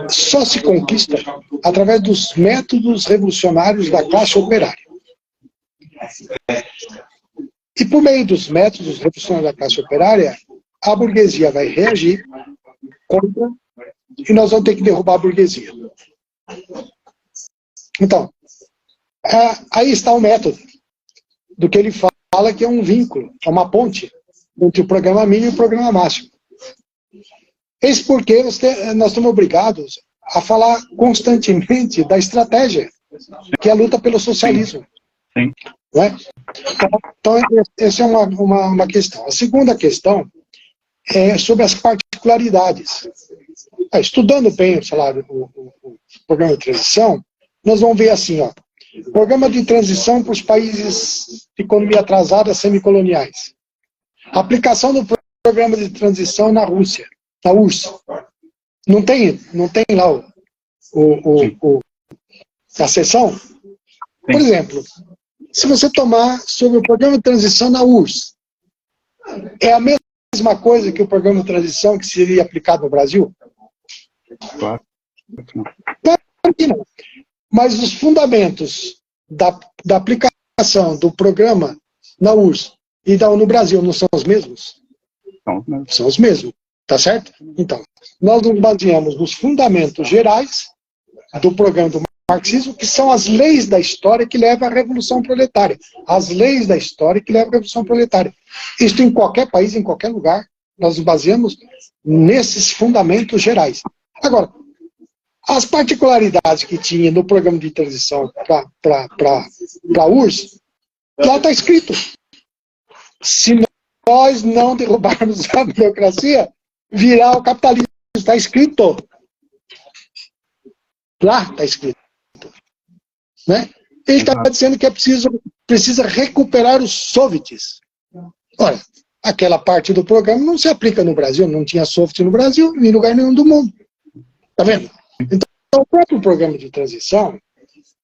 só se conquista através dos métodos revolucionários da classe operária. E por meio dos métodos revolucionários da classe operária, a burguesia vai reagir contra e nós vamos ter que derrubar a burguesia. Então, aí está o método do que ele fala que é um vínculo, é uma ponte entre o programa mínimo e o programa máximo. Eis porque nós estamos obrigados a falar constantemente da estratégia, que é a luta pelo socialismo. Sim. Né? Então, essa é uma questão. A segunda questão é sobre as particularidades. Estudando bem o programa de transição, nós vamos ver assim, ó, programa de transição para os países de economia atrasada semicoloniais. Aplicação do programa de transição na Rússia, na URSS. Não tem lá a seção? Por exemplo, se você tomar sobre o programa de transição na URSS, é a mesma coisa que o programa de transição que seria aplicado no Brasil? Claro. Claro que não. Mas os fundamentos da aplicação do programa na URSS e no Brasil não são os mesmos? São os mesmos, tá certo? Então, nós nos baseamos nos fundamentos gerais do programa do marxismo, que são as leis da história que levam à Revolução Proletária. As leis da história que levam à Revolução Proletária. Isto em qualquer país, em qualquer lugar, nós nos baseamos nesses fundamentos gerais. Agora, as particularidades que tinha no programa de transição para a URSS, lá está escrito. Se nós não derrubarmos a burocracia, virá o capitalismo. Está escrito. Lá está escrito. Né? Ele está dizendo que precisa recuperar os soviets. Olha, aquela parte do programa não se aplica no Brasil, não tinha soviet no Brasil, em lugar nenhum do mundo. Está vendo? Então, o próprio programa de transição,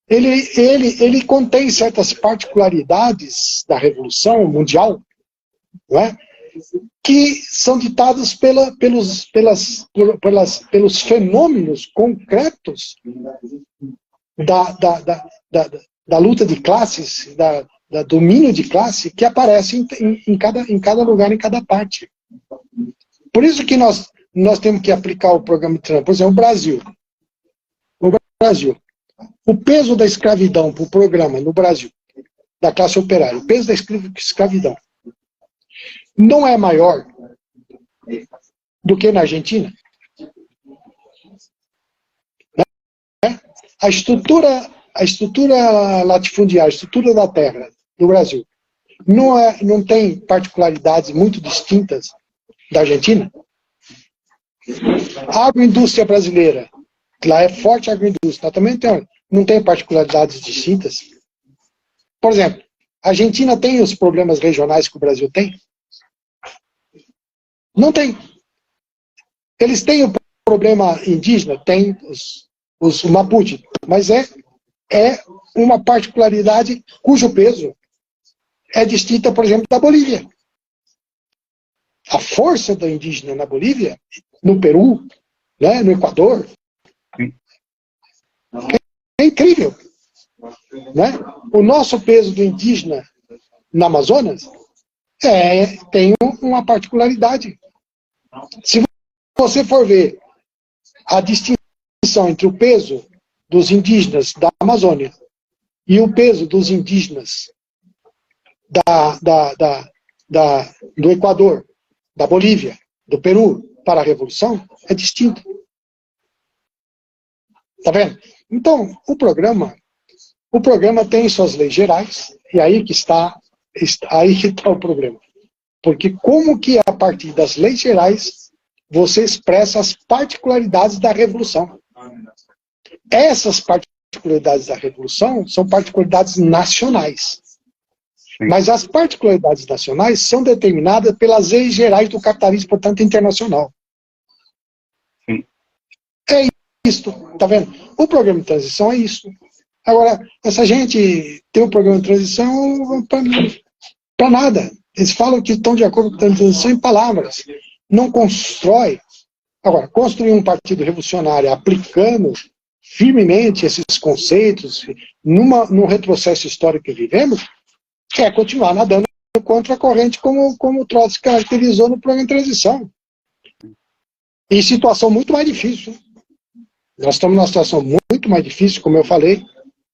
ele contém certas particularidades da Revolução Mundial, não é? Que são ditadas pelos fenômenos concretos da luta de classes, da domínio de classe que aparece em cada lugar, em cada parte. Por isso que nós temos que aplicar o programa de transição. Por exemplo, o Brasil. O peso da escravidão para o programa no Brasil, da classe operária, o peso da escravidão não é maior do que na Argentina? A estrutura latifundiária, a estrutura da terra do Brasil, não tem particularidades muito distintas da Argentina? A agroindústria brasileira, lá é forte a agroindústria, também não tem particularidades distintas? Por exemplo, a Argentina tem os problemas regionais que o Brasil tem? Não tem. Eles têm o problema indígena? Tem os Mapuche, mas é uma particularidade cujo peso é distinta, por exemplo, da Bolívia. A força do indígena na Bolívia, no Peru, né, no Equador, é incrível. Né? O nosso peso do indígena na Amazonas tem uma particularidade. Se você for ver a distinção entre o peso dos indígenas da Amazônia e o peso dos indígenas do Equador, da Bolívia, do Peru, para a Revolução, é distinto. Tá vendo? Então, o programa tem suas leis gerais, e aí que está o problema. Porque como que a partir das leis gerais você expressa as particularidades da Revolução? Essas particularidades da Revolução são particularidades nacionais. Mas as particularidades nacionais são determinadas pelas leis gerais do capitalismo, portanto, internacional. É isso, tá vendo? O programa de transição é isso. Agora, essa gente tem um programa de transição para nada. Eles falam que estão de acordo com a transição em palavras. Não constrói. Agora, construir um partido revolucionário aplicando firmemente esses conceitos num retrocesso histórico que vivemos, é continuar nadando contra a corrente como o Trotsky caracterizou no programa de transição. Em situação muito mais difícil. Nós estamos numa situação muito mais difícil, como eu falei,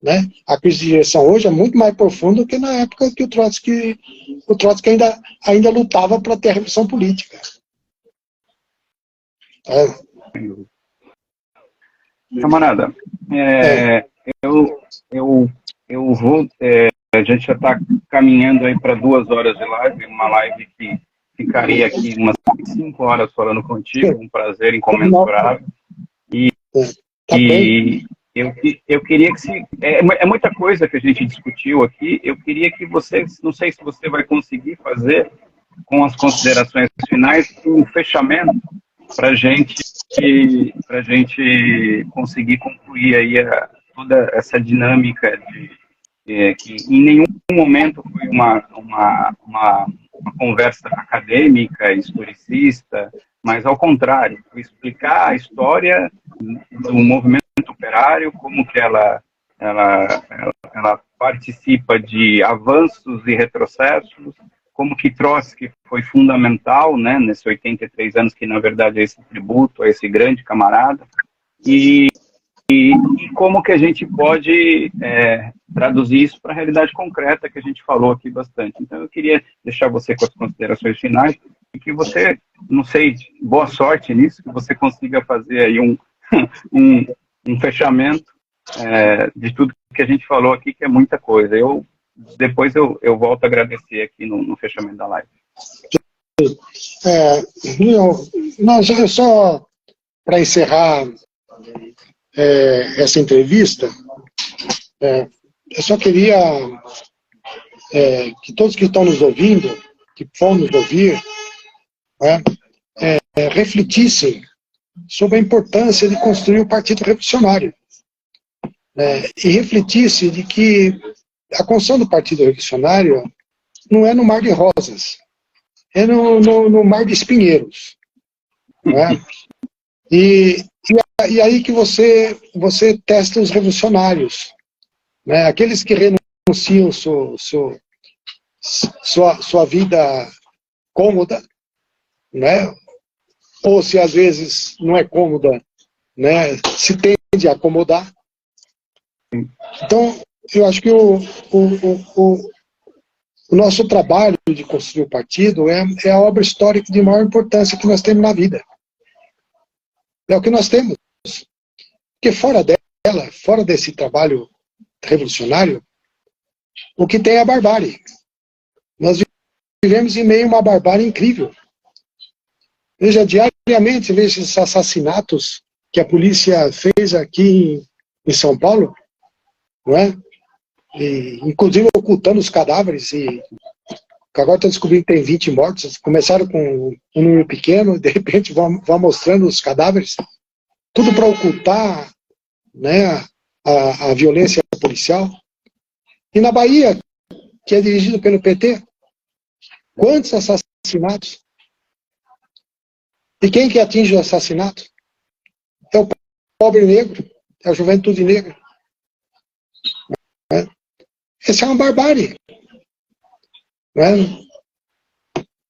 né? A crise de direção hoje é muito mais profunda do que na época que o Trotsky ainda lutava para ter a revolução política. Camarada, eu vou... a gente já está caminhando aí para 2 horas de live, uma live que ficaria aqui umas 5 horas falando contigo, um prazer incomensurável. E eu queria que é muita coisa que a gente discutiu aqui, eu queria que você, não sei se você vai conseguir fazer com as considerações finais, um fechamento para a gente conseguir concluir aí toda essa dinâmica que em nenhum momento foi uma conversa acadêmica, historicista, mas ao contrário, foi explicar a história do movimento operário, como que ela participa de avanços e retrocessos, como que Trotsky foi fundamental, né, nesses 83 anos, que na verdade é esse tributo a esse grande camarada, e como que a gente pode traduzir isso para a realidade concreta que a gente falou aqui bastante. Então eu queria deixar você com as considerações finais e que você, não sei, boa sorte nisso, que você consiga fazer aí um fechamento de tudo que a gente falou aqui, que é muita coisa. Depois eu volto a agradecer aqui no fechamento da live. Só para encerrar essa entrevista, eu só queria que todos que estão nos ouvindo, que vão nos ouvir, refletissem sobre a importância de construir um partido revolucionário. E refletissem de que a construção do partido revolucionário não é no mar de rosas, é no mar de espinheiros. E aí que você testa os revolucionários, né? Aqueles que renunciam sua vida cômoda, né? Ou se às vezes não é cômoda, né? Se tende a acomodar. Então, eu acho que O nosso trabalho de construir o partido é a obra histórica de maior importância que nós temos na vida. É o que nós temos. Porque fora dela, fora desse trabalho revolucionário, o que tem é a barbárie. Nós vivemos em meio a uma barbárie incrível. Veja, diariamente, você vê esses assassinatos que a polícia fez aqui em São Paulo, não é? E, inclusive ocultando os cadáveres, e agora estão descobrindo que tem 20 mortos. Começaram com um número pequeno, de repente vão mostrando os cadáveres, tudo para ocultar, né, a violência policial. E na Bahia, que é dirigido pelo PT, quantos assassinatos? E quem que atinge o assassinato? É o pobre negro, é a juventude negra. Essa é uma barbárie.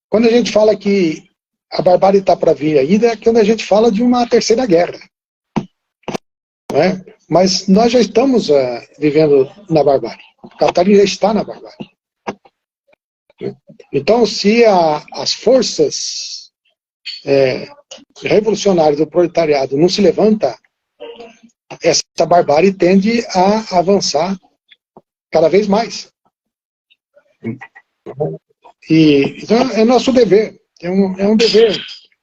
Quando a gente fala que a barbárie está para vir ainda, é quando a gente fala de uma terceira guerra. Mas nós já estamos vivendo na barbárie. Catarina já está na barbárie. Então, se as forças revolucionárias do proletariado não se levantam, essa barbárie tende a avançar cada vez mais. Então, é nosso dever. É um dever.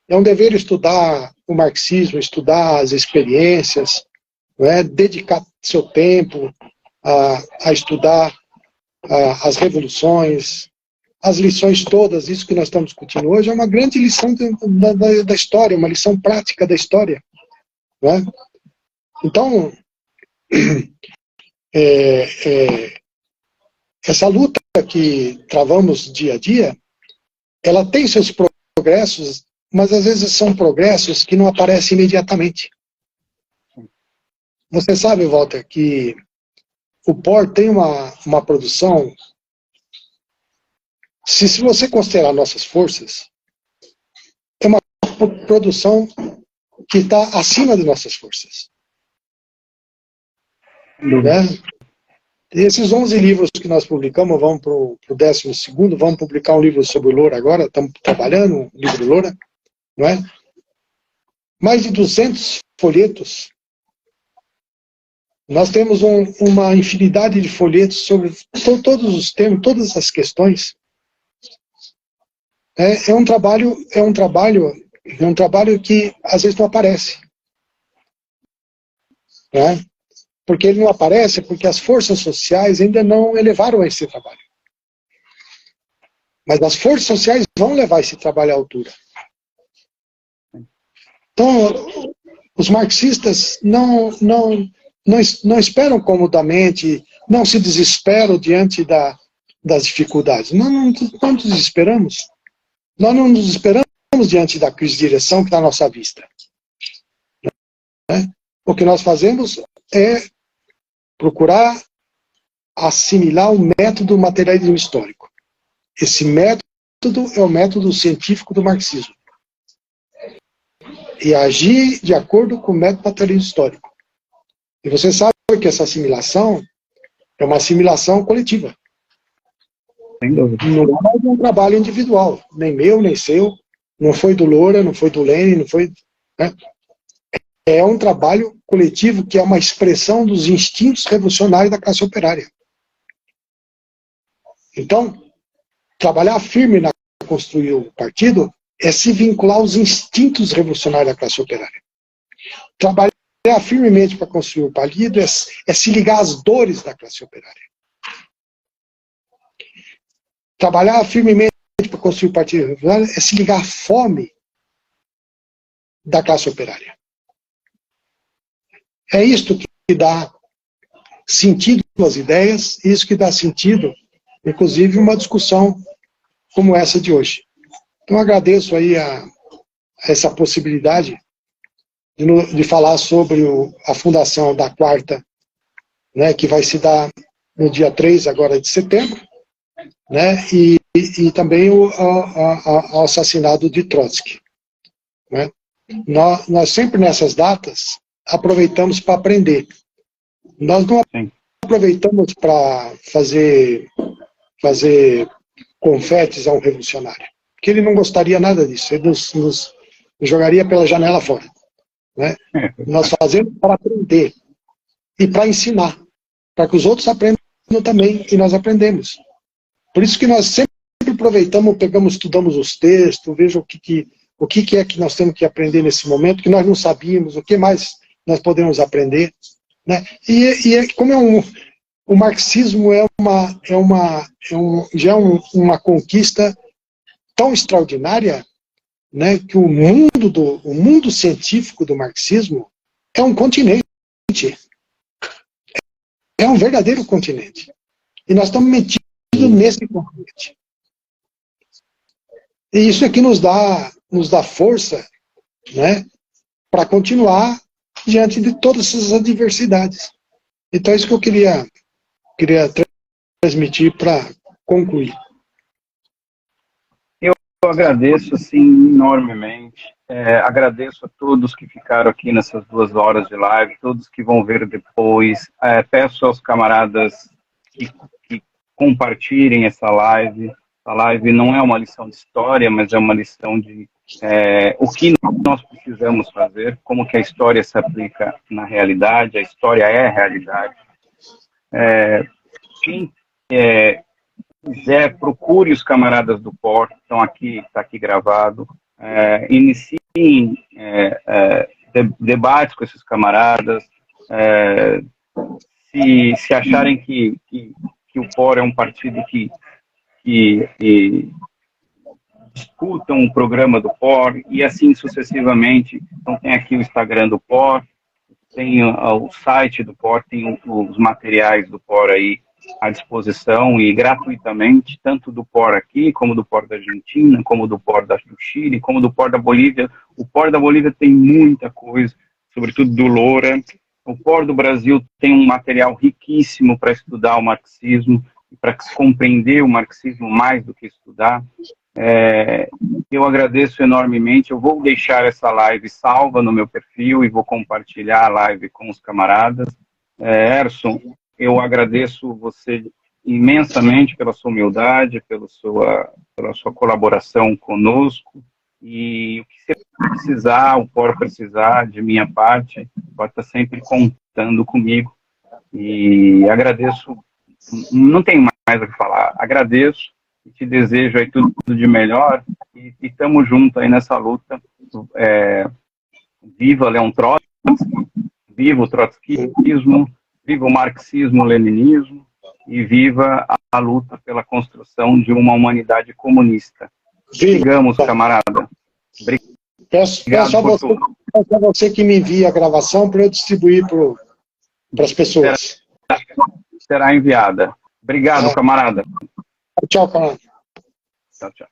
É um dever estudar o marxismo, estudar as experiências, dedicar seu tempo a estudar as revoluções, as lições todas. Isso que nós estamos discutindo hoje é uma grande lição da história, uma lição prática da história. Então, essa luta que travamos dia a dia, ela tem seus progressos, mas às vezes são progressos que não aparecem imediatamente. Você sabe, Walter, que o POR tem uma produção, se você considerar nossas forças, é uma produção que está acima de nossas forças. Esses 11 livros que nós publicamos, vamos para o 12º, vamos publicar um livro sobre o Loura agora, estamos trabalhando um livro Loura, não é? Mais de 200 folhetos. Nós temos uma infinidade de folhetos sobre todos os temas, todas as questões. É um trabalho que às vezes não aparece. Porque ele não aparece porque as forças sociais ainda não elevaram esse trabalho. Mas as forças sociais vão levar esse trabalho à altura. Então, os marxistas não esperam comodamente, não se desesperam diante das dificuldades. Nós não nos desesperamos. Nós não nos desesperamos diante da crise de direção que está à nossa vista. O que nós fazemos é procurar assimilar o método materialismo histórico. Esse método é o método científico do marxismo. E agir de acordo com o método materialismo histórico. E você sabe que essa assimilação é uma assimilação coletiva. Não é um trabalho individual, nem meu, nem seu, não foi do Loura, não foi do Lenin, não foi... É um trabalho coletivo que é uma expressão dos instintos revolucionários da classe operária. Então, trabalhar firme na construir o partido é se vincular aos instintos revolucionários da classe operária. Trabalhar firmemente para construir o partido é se ligar às dores da classe operária. Trabalhar firmemente para construir o partido revolucionário é se ligar à fome da classe operária. É isto que dá sentido às ideias, isso que dá sentido, inclusive, uma discussão como essa de hoje. Então, agradeço aí a essa possibilidade de falar sobre a fundação da quarta, que vai se dar no dia 3 agora de setembro, e também o assassinato de Trotsky. Nós sempre nessas datas aproveitamos para aprender. Nós não aproveitamos para fazer confetes a um revolucionário. Porque ele não gostaria nada disso, ele nos jogaria pela janela fora. Né? Nós fazemos para aprender e para ensinar, para que os outros aprendam também e nós aprendemos. Por isso que nós sempre aproveitamos, pegamos, estudamos os textos, veja o que é que nós temos que aprender nesse momento, que nós não sabíamos, o que mais nós podemos aprender. Né? Como o marxismo já é uma conquista tão extraordinária, né, que o mundo científico do marxismo é um continente. É um verdadeiro continente. E nós estamos metidos nesse continente. E isso é que nos dá força, né, para continuar diante de todas essas adversidades. Então é isso que eu queria transmitir para concluir. Eu agradeço, assim, enormemente. Agradeço a todos que ficaram aqui nessas 2 horas de live, todos que vão ver depois. Peço aos camaradas que compartilhem essa live. A live não é uma lição de história, mas é uma lição de o que nós precisamos fazer, como que a história se aplica na realidade. A história é a realidade. Quem quiser, procure os camaradas do POR, que estão aqui, está aqui gravado. Iniciem debates com esses camaradas. Se acharem que o POR é um partido que discutam o programa do POR, e assim sucessivamente. Então tem aqui o Instagram do POR, tem o site do POR, tem os materiais do POR aí à disposição e gratuitamente, tanto do POR aqui, como do POR da Argentina, como do POR do Chile, como do POR da Bolívia. O POR da Bolívia tem muita coisa, sobretudo do Loura. O POR do Brasil tem um material riquíssimo para estudar o marxismo, para compreender o marxismo mais do que estudar. Eu agradeço enormemente. Eu vou deixar essa live salva no meu perfil e vou compartilhar a live com os camaradas. Erson, eu agradeço você imensamente pela sua humildade, pela sua colaboração conosco, e o que você precisar, o POR precisar de minha parte, pode estar sempre contando comigo. E agradeço, não tenho mais o que falar, agradeço e te desejo aí tudo de melhor, e estamos juntos aí nessa luta. Viva Leon Trotsky, viva o trotskismo, viva o marxismo, o leninismo, e viva a luta pela construção de uma humanidade comunista. Sigamos, camarada. Peço a você que me envie a gravação para eu distribuir para as pessoas. Será enviada. Obrigado, camarada. Tchau, camarada. Tchau, tchau.